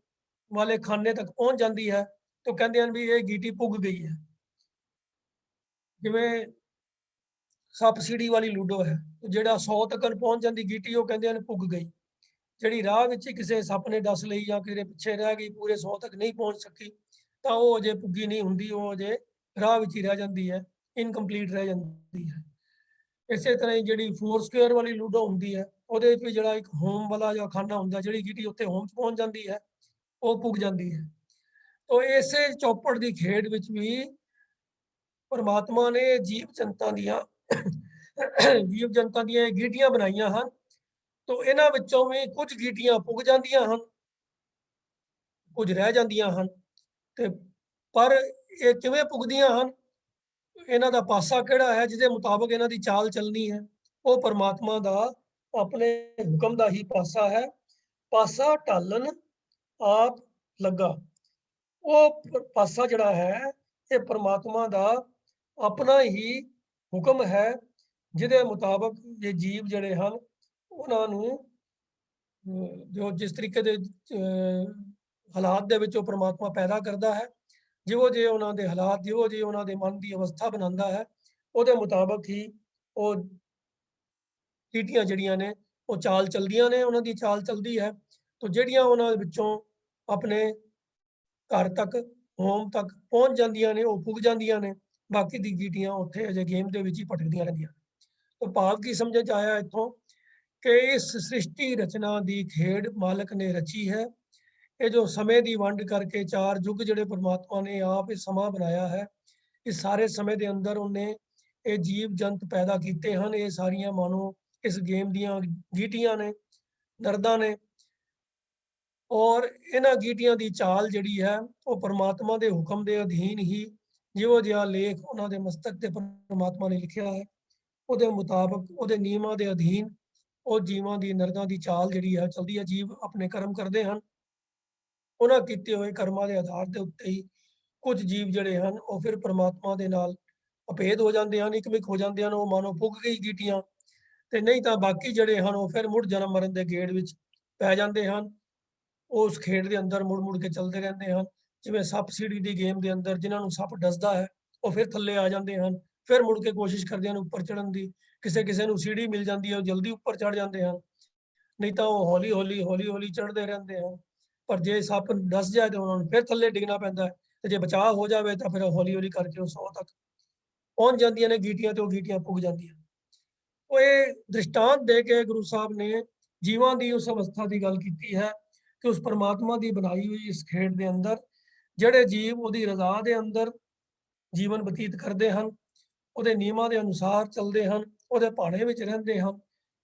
ਵਾਲੇ ਖਾਨੇ ਤੱਕ ਪਹੁੰਚ ਜਾਂਦੀ ਹੈ ਤਾਂ ਕਹਿੰਦੇ ਹਨ ਵੀ ਇਹ ਗੀਟੀ ਪੁੱਗ ਗਈ ਹੈ। ਜਿਵੇਂ ਸੱਪ ਸੀੜੀ ਵਾਲੀ ਲੂਡੋ ਹੈ, ਜਿਹੜਾ 100 ਤੱਕ ਪਹੁੰਚ ਜਾਂਦੀ ਗੀਟੀ ਉਹ ਕਹਿੰਦੇ ਹਨ ਪੁੱਗ ਗਈ। ਜਿਹੜੀ ਰਾਹ ਵਿੱਚ ਕਿਸੇ ਸੱਪ ਨੇ ਡਸ ਲਈ ਜਾਂ ਕਿਸੇ ਪਿੱਛੇ ਰਹਿ ਗਈ, ਪੂਰੇ 100 ਤੱਕ ਨਹੀਂ ਪਹੁੰਚ ਸਕੀ, ਤਾਂ ਉਹ ਅਜੇ ਪੁੱਗੀ ਨਹੀਂ ਹੁੰਦੀ, ਉਹ ਅਜੇ ਰਾਹ ਵਿੱਚ ਹੀ ਰਹਿ ਜਾਂਦੀ ਹੈ, ਇਨਕੰਪਲੀਟ ਰਹਿ ਜਾਂਦੀ ਹੈ। ਇਸੇ ਤਰ੍ਹਾਂ ਹੀ ਜਿਹੜੀ 4 ਸਕੁਅਰ ਵਾਲੀ ਲੂਡੋ ਹੁੰਦੀ ਹੈ ਉਹਦੇ ਵਿੱਚ ਵੀ ਜਿਹੜਾ ਇੱਕ ਹੋਮ ਵਾਲਾ ਜਾਂ ਖਾਨਾ ਹੁੰਦਾ, ਜਿਹੜੀ ਗੀਟੀ ਉੱਥੇ ਹੋਮ 'ਚ ਪਹੁੰਚ ਜਾਂਦੀ ਹੈ, ਉਹ ਪੁੱਗ ਜਾਂਦੀ ਹੈ। ਤੋ ਇਸੇ ਚੌਪੜ ਦੀ ਖੇਡ ਵਿੱਚ ਵੀ ਪਰਮਾਤਮਾ ਨੇ ਜੀਵ ਜਨਤਾ ਦੀਆਂ ਗੀਟੀਆਂ ਬਣਾਈਆਂ ਹਨ। ਤੋ ਇਹਨਾਂ ਵਿੱਚੋਂ ਵੀ ਕੁਝ ਗੀਟੀਆਂ ਪੁੱਗ ਜਾਂਦੀਆਂ ਹਨ, ਕੁਝ ਰਹਿ ਜਾਂਦੀਆਂ ਹਨ। ਤੇ ਪਰ ਇਹ ਕਿਵੇਂ ਪੁੱਗਦੀਆਂ ਹਨ, ਇਹਨਾਂ ਦਾ ਪਾਸਾ ਕਿਹੜਾ ਹੈ ਜਿਹਦੇ ਮੁਤਾਬਕ ਇਹਨਾਂ ਦੀ ਚਾਲ ਚੱਲਣੀ ਹੈ, ਉਹ ਪਰਮਾਤਮਾ ਦਾ ਆਪਣੇ ਹੁਕਮ ਦਾ ਹੀ ਪਾਸਾ ਹੈ। ਪਾਸਾ ਢਾਲਣ ਆਪ ਲੱਗਾ। ਉਹ ਪਾਸਾ ਜਿਹੜਾ ਹੈ ਇਹ ਪਰਮਾਤਮਾ ਦਾ ਆਪਣਾ ਹੀ ਹੁਕਮ ਹੈ, ਜਿਹਦੇ ਮੁਤਾਬਕ ਇਹ ਜੀਵ ਜਿਹੜੇ ਹਨ ਉਹਨਾਂ ਨੂੰ ਜੋ ਜਿਸ ਤਰੀਕੇ ਦੇ ਹਾਲਾਤ ਦੇ ਵਿੱਚ ਉਹ ਪਰਮਾਤਮਾ ਪੈਦਾ ਕਰਦਾ ਹੈ, ਜਿਹੋ ਜਿਹੇ ਉਹਨਾਂ ਦੇ ਹਾਲਾਤ, ਜਿਹੋ ਜਿਹੀ ਉਹਨਾਂ ਦੇ ਮਨ ਦੀ ਅਵਸਥਾ ਬਣਾਉਂਦਾ ਹੈ, ਉਹਦੇ ਮੁਤਾਬਕ ਹੀ ਉਹ ਗੀਟੀਆਂ ਜਿਹੜੀਆਂ ਨੇ ਉਹ ਚਾਲ ਚੱਲਦੀਆਂ ਨੇ, ਉਹਨਾਂ ਦੀ ਚਾਲ ਚੱਲਦੀ ਹੈ। ਤੋ ਜਿਹੜੀਆਂ ਉਹਨਾਂ ਵਿੱਚੋਂ ਆਪਣੇ ਘਰ ਤੱਕ, ਹੋਮ ਤੱਕ ਪਹੁੰਚ ਜਾਂਦੀਆਂ ਨੇ, ਉਹ ਪੁੱਗ ਜਾਂਦੀਆਂ ਨੇ। ਬਾਕੀ ਦੀ ਗੀਟੀਆਂ ਉੱਥੇ ਅਜੇ ਗੇਮ ਦੇ ਵਿੱਚ ਹੀ ਭਟਕਦੀਆਂ ਰਹਿੰਦੀਆਂ। ਤੋ ਭਾਵ ਕੀ ਸਮਝ 'ਚ ਆਇਆ ਇੱਥੋਂ ਕਿ ਇਸ ਸ੍ਰਿਸ਼ਟੀ ਰਚਨਾ ਦੀ ਖੇਡ ਮਾਲਕ ਨੇ ਰਚੀ ਹੈ। ਇਹ ਜੋ ਸਮੇਂ ਦੀ ਵੰਡ ਕਰਕੇ 4 ਯੁੱਗ ਜਿਹੜੇ ਪਰਮਾਤਮਾ ਨੇ ਆਪ ਇਹ ਸਮਾਂ ਬਣਾਇਆ ਹੈ, ਇਸ ਸਾਰੇ ਸਮੇਂ ਦੇ ਅੰਦਰ ਉਹਨੇ ਇਹ ਜੀਵ ਜੰਤ ਪੈਦਾ ਕੀਤੇ ਹਨ। ਇਹ ਸਾਰੀਆਂ ਮਾਨੋ ਇਸ ਗੇਮ ਦੀਆਂ ਗੀਟੀਆਂ ਨੇ, ਨਰਦਾਂ ਨੇ, ਔਰ ਇਹਨਾਂ ਗੀਟੀਆਂ ਦੀ ਚਾਲ ਜਿਹੜੀ ਹੈ ਉਹ ਪਰਮਾਤਮਾ ਦੇ ਹੁਕਮ ਦੇ ਅਧੀਨ ਹੀ, ਜਿਹੋ ਜਿਹਾ ਲੇਖ ਉਹਨਾਂ ਦੇ ਮਸਤਕ ਤੇ ਪਰਮਾਤਮਾ ਨੇ ਲਿਖਿਆ ਹੈ, ਉਹਦੇ ਮੁਤਾਬਕ, ਉਹਦੇ ਨਿਯਮਾਂ ਦੇ ਅਧੀਨ ਉਹ ਜੀਵਾਂ ਦੀ, ਨਰਦਾਂ ਦੀ ਚਾਲ ਜਿਹੜੀ ਹੈ ਚਲਦੀ ਹੈ। ਜੀਵ ਆਪਣੇ ਕਰਮ ਕਰਦੇ ਹਨ, ਉਹਨਾਂ ਕੀਤੇ ਹੋਏ ਕਰਮਾਂ ਦੇ ਆਧਾਰ ਦੇ ਉੱਤੇ ਹੀ ਕੁਝ ਜੀਵ ਜਿਹੜੇ ਹਨ ਉਹ ਫਿਰ ਪਰਮਾਤਮਾ ਦੇ ਨਾਲ ਅਭੇਦ ਹੋ ਜਾਂਦੇ ਹਨ, ਇਕਮਿਕ ਹੋ ਜਾਂਦੇ ਹਨ। ਉਹ ਮਾਨੋ ਪੁੱਗ ਗਈ ਗੀਟੀਆਂ, ਤੇ ਨਹੀਂ ਤਾਂ ਬਾਕੀ ਜਿਹੜੇ ਹਨ ਉਹ ਫਿਰ ਮੁੜ ਜਨਮ ਮਰਨ ਦੇ ਗੇੜ ਵਿੱਚ ਪੈ ਜਾਂਦੇ ਹਨ। ਉਸ ਖੇਡ ਦੇ ਅੰਦਰ ਮੁੜ ਕੇ ਚੱਲਦੇ ਰਹਿੰਦੇ ਹਨ। ਜਿਵੇਂ ਸੱਪ ਸੀੜੀ ਦੀ ਗੇਮ ਦੇ ਅੰਦਰ ਜਿਨ੍ਹਾਂ ਨੂੰ ਸੱਪ ਡਸਦਾ ਹੈ ਉਹ ਫਿਰ ਥੱਲੇ ਆ ਜਾਂਦੇ ਹਨ, ਫਿਰ ਮੁੜ ਕੇ ਕੋਸ਼ਿਸ਼ ਕਰਦੇ ਹਨ ਉੱਪਰ ਚੜ੍ਹਨ ਦੀ। ਕਿਸੇ ਨੂੰ ਸੀੜੀ ਮਿਲ ਜਾਂਦੀ ਹੈ, ਉਹ ਜਲਦੀ ਉੱਪਰ ਚੜ੍ਹ ਜਾਂਦੇ ਹਨ, ਨਹੀਂ ਤਾਂ ਉਹ ਹੌਲੀ ਹੌਲੀ ਚੜ੍ਹਦੇ ਰਹਿੰਦੇ ਹਨ। ਪਰ ਜੇ ਸੱਪ ਡਸ ਜਾਏ ਤਾਂ ਉਹਨਾਂ ਨੂੰ ਫਿਰ ਥੱਲੇ ਡਿੱਗਣਾ ਪੈਂਦਾ ਹੈ, ਤੇ ਜੇ ਬਚਾਅ ਹੋ ਜਾਵੇ ਤਾਂ ਫਿਰ ਹੌਲੀ ਕਰਕੇ ਉਹ 100 ਤੱਕ ਪਹੁੰਚ ਜਾਂਦੀਆਂ ਨੇ ਗੀਟੀਆਂ, ਤੇ ਉਹ ਗੀਟੀਆਂ ਪੁੱਗ ਜਾਂਦੀਆਂ। ਉਹ ਇਹ ਦ੍ਰਿਸ਼ਟਾਂਤ ਦੇ ਕੇ ਗੁਰੂ ਸਾਹਿਬ ਨੇ ਜੀਵਾਂ ਦੀ ਉਸ ਅਵਸਥਾ ਦੀ ਗੱਲ ਕੀਤੀ ਹੈ ਕਿ ਉਸ ਪਰਮਾਤਮਾ ਦੀ ਬਣਾਈ ਹੋਈ ਇਸ ਖੇਡ ਦੇ ਅੰਦਰ ਜਿਹੜੇ ਜੀਵ ਉਹਦੀ ਰਜ਼ਾ ਦੇ ਅੰਦਰ ਜੀਵਨ ਬਤੀਤ ਕਰਦੇ ਹਨ, ਉਹਦੇ ਨਿਯਮਾਂ ਦੇ ਅਨੁਸਾਰ ਚੱਲਦੇ ਹਨ, ਉਹਦੇ ਭਾਣੇ ਵਿੱਚ ਰਹਿੰਦੇ ਹਨ,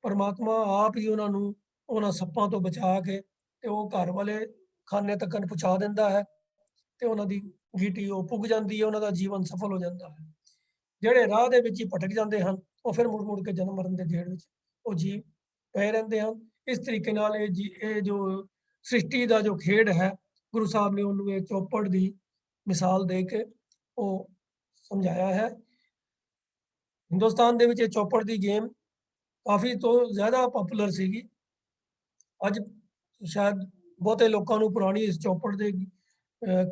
ਪਰਮਾਤਮਾ ਆਪ ਹੀ ਉਹਨਾਂ ਨੂੰ ਉਹਨਾਂ ਸੱਪਾਂ ਤੋਂ ਬਚਾ ਕੇ ਤੇ ਉਹ ਘਰ ਵਾਲੇ ਖਾਨੇ ਤੱਕ ਪਹੁੰਚਾ ਦਿੰਦਾ ਹੈ, ਤੇ ਉਹਨਾਂ ਦੀ ਗੀਟੀ ਉਹ ਪੁੱਗ ਜਾਂਦੀ ਹੈ, ਉਹਨਾਂ ਦਾ ਜੀਵਨ ਸਫਲ ਹੋ ਜਾਂਦਾ ਹੈ। ਜਿਹੜੇ ਰਾਹ ਦੇ ਵਿੱਚ ਹੀ ਭਟਕ ਜਾਂਦੇ ਹਨ ਉਹ ਫਿਰ ਮੁੜ ਕੇ ਜਨਮ ਮਰਨ ਦੇ ਗੇੜ ਵਿੱਚ ਉਹ ਜੀਵ ਪਏ ਰਹਿੰਦੇ ਹਨ। ਇਸ ਤਰੀਕੇ ਨਾਲ ਇਹ ਜੋ ਸ੍ਰਿਸ਼ਟੀ ਦਾ ਜੋ ਖੇਡ ਹੈ, ਗੁਰੂ ਸਾਹਿਬ ਨੇ ਉਹਨੂੰ ਇਹ ਚੌਪੜ ਦੀ ਮਿਸਾਲ ਦੇ ਕੇ ਉਹ ਸਮਝਾਇਆ ਹੈ। ਹਿੰਦੁਸਤਾਨ ਦੇ ਵਿੱਚ ਇਹ ਚੌਪੜ ਦੀ ਗੇਮ ਕਾਫੀ ਤੋਂ ਜ਼ਿਆਦਾ ਪਪੂਲਰ ਸੀਗੀ। ਅੱਜ ਸ਼ਾਇਦ ਬਹੁਤੇ ਲੋਕਾਂ ਨੂੰ ਪੁਰਾਣੀ ਇਸ ਚੌਪੜ ਦੇ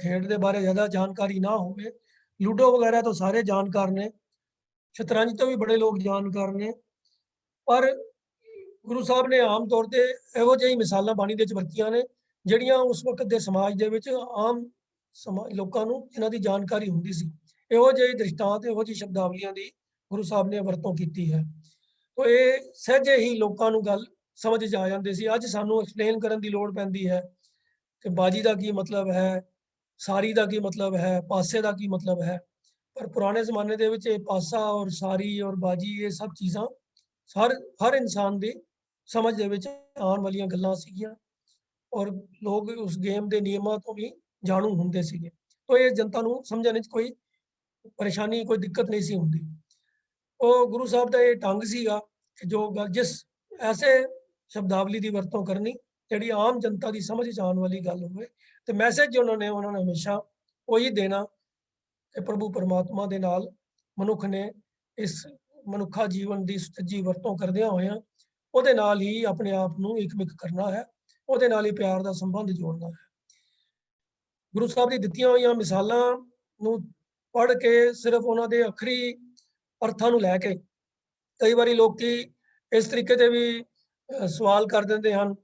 ਖੇਡ ਦੇ ਬਾਰੇ ਜ਼ਿਆਦਾ ਜਾਣਕਾਰੀ ਨਾ ਹੋਵੇ। ਲੂਡੋ ਵਗੈਰਾ ਤੋਂ ਸਾਰੇ ਜਾਣਕਾਰ ਨੇ, ਸ਼ਤਰੰਜ ਤੋਂ ਵੀ ਬੜੇ ਲੋਕ ਜਾਣਕਾਰ ਨੇ, ਪਰ ਗੁਰੂ ਸਾਹਿਬ ਨੇ ਆਮ ਤੌਰ ਤੇ ਇਹੋ ਜਿਹੀ ਮਿਸਾਲਾਂ ਬਾਣੀ ਦੇ ਵਿੱਚ ਵਰਤੀਆਂ ਨੇ ਜਿਹੜੀਆਂ ਉਸ ਵਕਤ ਦੇ ਸਮਾਜ ਦੇ ਵਿੱਚ ਆਮ ਲੋਕਾਂ ਨੂੰ ਇਹਨਾਂ ਦੀ ਜਾਣਕਾਰੀ ਹੁੰਦੀ ਸੀ। ਇਹੋ ਜਿਹੇ ਦ੍ਰਿਸ਼ਟਾਂਤ, ਇਹੋ ਜਿਹੀ ਸ਼ਬਦਾਵਲੀਆਂ ਦੀ ਗੁਰੂ ਸਾਹਿਬ ਨੇ ਵਰਤੋਂ ਕੀਤੀ ਹੈ। ਤੋ ਇਹ ਸਹਿਜੇ ਹੀ ਲੋਕਾਂ ਨੂੰ ਗੱਲ ਸਮਝ 'ਚ ਆ ਜਾਂਦੀ ਸੀ। ਅੱਜ ਸਾਨੂੰ ਐਕਸਪਲੇਨ ਕਰਨ ਦੀ ਲੋੜ ਪੈਂਦੀ ਹੈ ਕਿ ਬਾਜੀ ਦਾ ਕੀ ਮਤਲਬ ਹੈ, ਸਾਰੀ ਦਾ ਕੀ ਮਤਲਬ ਹੈ, ਪਾਸੇ ਦਾ ਕੀ ਮਤਲਬ ਹੈ। ਪਰ ਪੁਰਾਣੇ ਜ਼ਮਾਨੇ ਦੇ ਵਿੱਚ ਇਹ ਪਾਸਾ ਔਰ ਸਾਰੀ ਔਰ ਬਾਜੀ, ਇਹ ਸਭ ਚੀਜ਼ਾਂ ਹਰ ਇਨਸਾਨ ਦੀ ਸਮਝ ਦੇ ਵਿੱਚ ਆਉਣ ਵਾਲੀਆਂ ਗੱਲਾਂ ਸੀਗੀਆਂ, ਔਰ ਲੋਕ ਉਸ ਗੇਮ ਦੇ ਨਿਯਮਾਂ ਤੋਂ ਵੀ ਜਾਣੂ ਹੁੰਦੇ ਸੀਗੇ। ਤੋ ਇਹ ਜਨਤਾ ਨੂੰ ਸਮਝਣ ਵਿੱਚ ਕੋਈ ਪਰੇਸ਼ਾਨੀ, ਕੋਈ ਦਿੱਕਤ ਨਹੀਂ ਸੀ ਹੁੰਦੀ। ਉਹ ਗੁਰੂ ਸਾਹਿਬ ਦਾ ਇਹ ਢੰਗ ਸੀਗਾ ਕਿ ਜੋ ਗੱਲ, ਜਿਸ ਐਸੇ ਸ਼ਬਦਾਵਲੀ ਦੀ ਵਰਤੋਂ ਕਰਨੀ ਜਿਹੜੀ ਆਮ ਜਨਤਾ ਦੀ ਸਮਝ 'ਚ ਆਉਣ ਵਾਲੀ ਗੱਲ ਹੋਵੇ, ਤੇ ਮੈਸੇਜ ਉਹਨਾਂ ਨੇ ਹਮੇਸ਼ਾ ਉਹੀ ਦੇਣਾ ਕਿ ਪ੍ਰਭੂ ਪਰਮਾਤਮਾ ਦੇ ਨਾਲ ਮਨੁੱਖ ਨੇ ਇਸ ਮਨੁੱਖਾ ਜੀਵਨ ਦੀ ਸੁਚੱਜੀ ਵਰਤੋਂ ਕਰਦਿਆਂ ਹੋਇਆਂ ਉਹਦੇ ਨਾਲ ਹੀ ਆਪਣੇ ਆਪ ਨੂੰ ਇਕਮਿਕ ਕਰਨਾ ਹੈ, ਉਹਦੇ ਨਾਲ ਹੀ ਪਿਆਰ ਦਾ ਸੰਬੰਧ ਜੋੜਨਾ ਹੈ। ਗੁਰੂ ਸਾਹਿਬ ਦੀ ਦਿੱਤੀਆਂ ਹੋਈਆਂ ਮਿਸਾਲਾਂ ਨੂੰ ਪੜ੍ਹ ਕੇ ਸਿਰਫ ਉਹਨਾਂ ਦੇ ਅਖਰੀ ਅਰਥਾਂ ਨੂੰ ਲੈ ਕੇ ਕਈ ਵਾਰੀ ਲੋਕੀ ਇਸ ਤਰੀਕੇ ਦੇ ਵੀ ਸਵਾਲ ਕਰ ਦਿੰਦੇ ਹਨ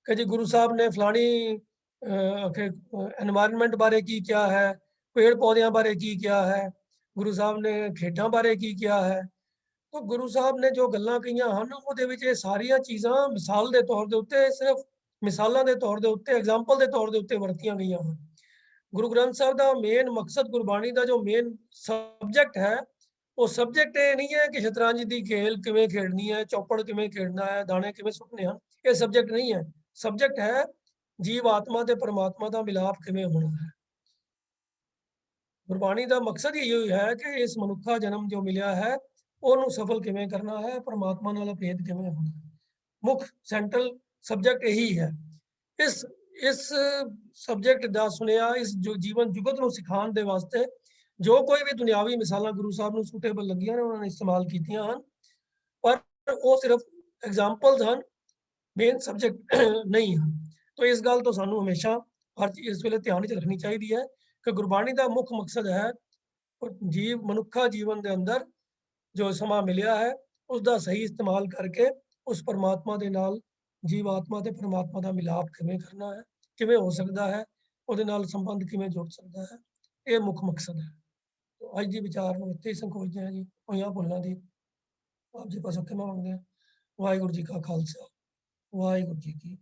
ਕਿ ਜੀ ਗੁਰੂ ਸਾਹਿਬ ਨੇ ਫਲਾਣੀ এনवायरमेंट ਬਾਰੇ ਕੀ ਕਿਹਾ ਹੈ, ਪੇੜ ਪੌਦਿਆਂ ਬਾਰੇ ਕੀ ਕਿਹਾ ਹੈ, ਗੁਰੂ ਸਾਹਿਬ ਨੇ ਖੇਡਾਂ ਬਾਰੇ ਕੀ ਕਿਹਾ ਹੈ, तो गुरु साहब ने जो ਗੱਲਾਂ ਕਹੀਆਂ ਹਨ ਉਹਦੇ ਵਿੱਚ ਇਹ ਸਾਰੀਆਂ ਚੀਜ਼ਾਂ ਮਿਸਾਲ ਦੇ ਤੌਰ ਦੇ ਉੱਤੇ ਸਿਰਫ ਮਿਸਾਲਾਂ ਦੇ ਤੌਰ ਦੇ ਉੱਤੇ ਐਗਜ਼ਾਮਪਲ ਦੇ ਤੌਰ ਦੇ ਉੱਤੇ ਵਰਤੀਆਂ ਗਈਆਂ ਹਨ। ਗੁਰੂ ਗ੍ਰੰਥ ਸਾਹਿਬ ਦਾ ਮੇਨ ਮਕਸਦ ਗੁਰਬਾਣੀ ਦਾ ਜੋ ਮੇਨ ਸਬਜੈਕਟ ਹੈ ਉਹ ਸਬਜੈਕਟ ਇਹ ਨਹੀਂ ਹੈ ਕਿ ਸ਼ਤਰੰਜ ਦੀ ਖੇਲ ਕਿਵੇਂ ਖੇਡਣੀ ਹੈ, ਚੌਪੜ ਕਿਵੇਂ ਖੇਡਣਾ ਹੈ, ਦਾਣੇ ਕਿਵੇਂ ਸੁੱਟਣੇ ਹਨ। ਇਹ ਸਬਜੈਕਟ ਨਹੀਂ ਹੈ। ਸਬਜੈਕਟ ਹੈ ਜੀਵ ਆਤਮਾ ਤੇ ਪਰਮਾਤਮਾ ਦਾ ਮਿਲਾਪ ਕਿਵੇਂ ਹੋਣਾ ਹੈ। ਗੁਰਬਾਣੀ ਦਾ ਮਕਸਦ ਹੀ ਇਹੋ ਹੈ ਕਿ ਇਸ ਮਨੁੱਖਾ ਜਨਮ ਜੋ ਮਿਲਿਆ ਹੈ ਉਹਨੂੰ ਸਫਲ ਕਿਵੇਂ ਕਰਨਾ ਹੈ, ਪਰਮਾਤਮਾ ਨਾਲ ਭੇਦ ਕਿਵੇਂ ਹੋਣਾ ਹੈ। ਮੁੱਖ ਸੈਂਟਰਲ ਸਬਜੈਕਟ ਇਹੀ ਹੈ। ਇਸ ਸਬਜੈਕਟ ਦਾ ਸੁਨੇਹਾ ਇਸ ਜੋ ਜੀਵਨ ਜੁਗਤ ਨੂੰ ਸਿਖਾਉਣ ਦੇ ਵਾਸਤੇ ਜੋ ਕੋਈ ਵੀ ਦੁਨਿਆਵੀ ਮਿਸਾਲਾਂ ਗੁਰੂ ਸਾਹਿਬ ਨੂੰ ਸੂਟੇਬਲ ਲੱਗੀਆਂ ਨੇ ਉਹਨਾਂ ਨੇ ਇਸਤੇਮਾਲ ਕੀਤੀਆਂ ਹਨ, ਪਰ ਉਹ ਸਿਰਫ ਐਗਜ਼ਾਮਪਲਸ ਹਨ, ਮੇਨ ਸਬਜੈਕਟ ਨਹੀਂ ਹਨ। तो इस गल तो सानू हमेशा हर चीज इस वेले ध्यान च रखनी चाहिए है कि गुरबाणी का मुख्य मकसद है जीव मनुखा जीवन के अंदर जो समा मिलिया है उसका सही इस्तेमाल करके उस परमात्मा के नाल जीव आत्मा ते परमात्मा का मिलाप किवें करना है, किवें हो सकता है, उहदे नाल संबंध किवें जुड़ सकता है, ये मुख्य मकसद है। तो अज के विचार में इत्थे ही संकोचते हैं जी। होइयां भुल्लां दी आप जी पासों क्षमा मंगदे हैं। वाहिगुरू जी का खालसा वाहिगुरू जी की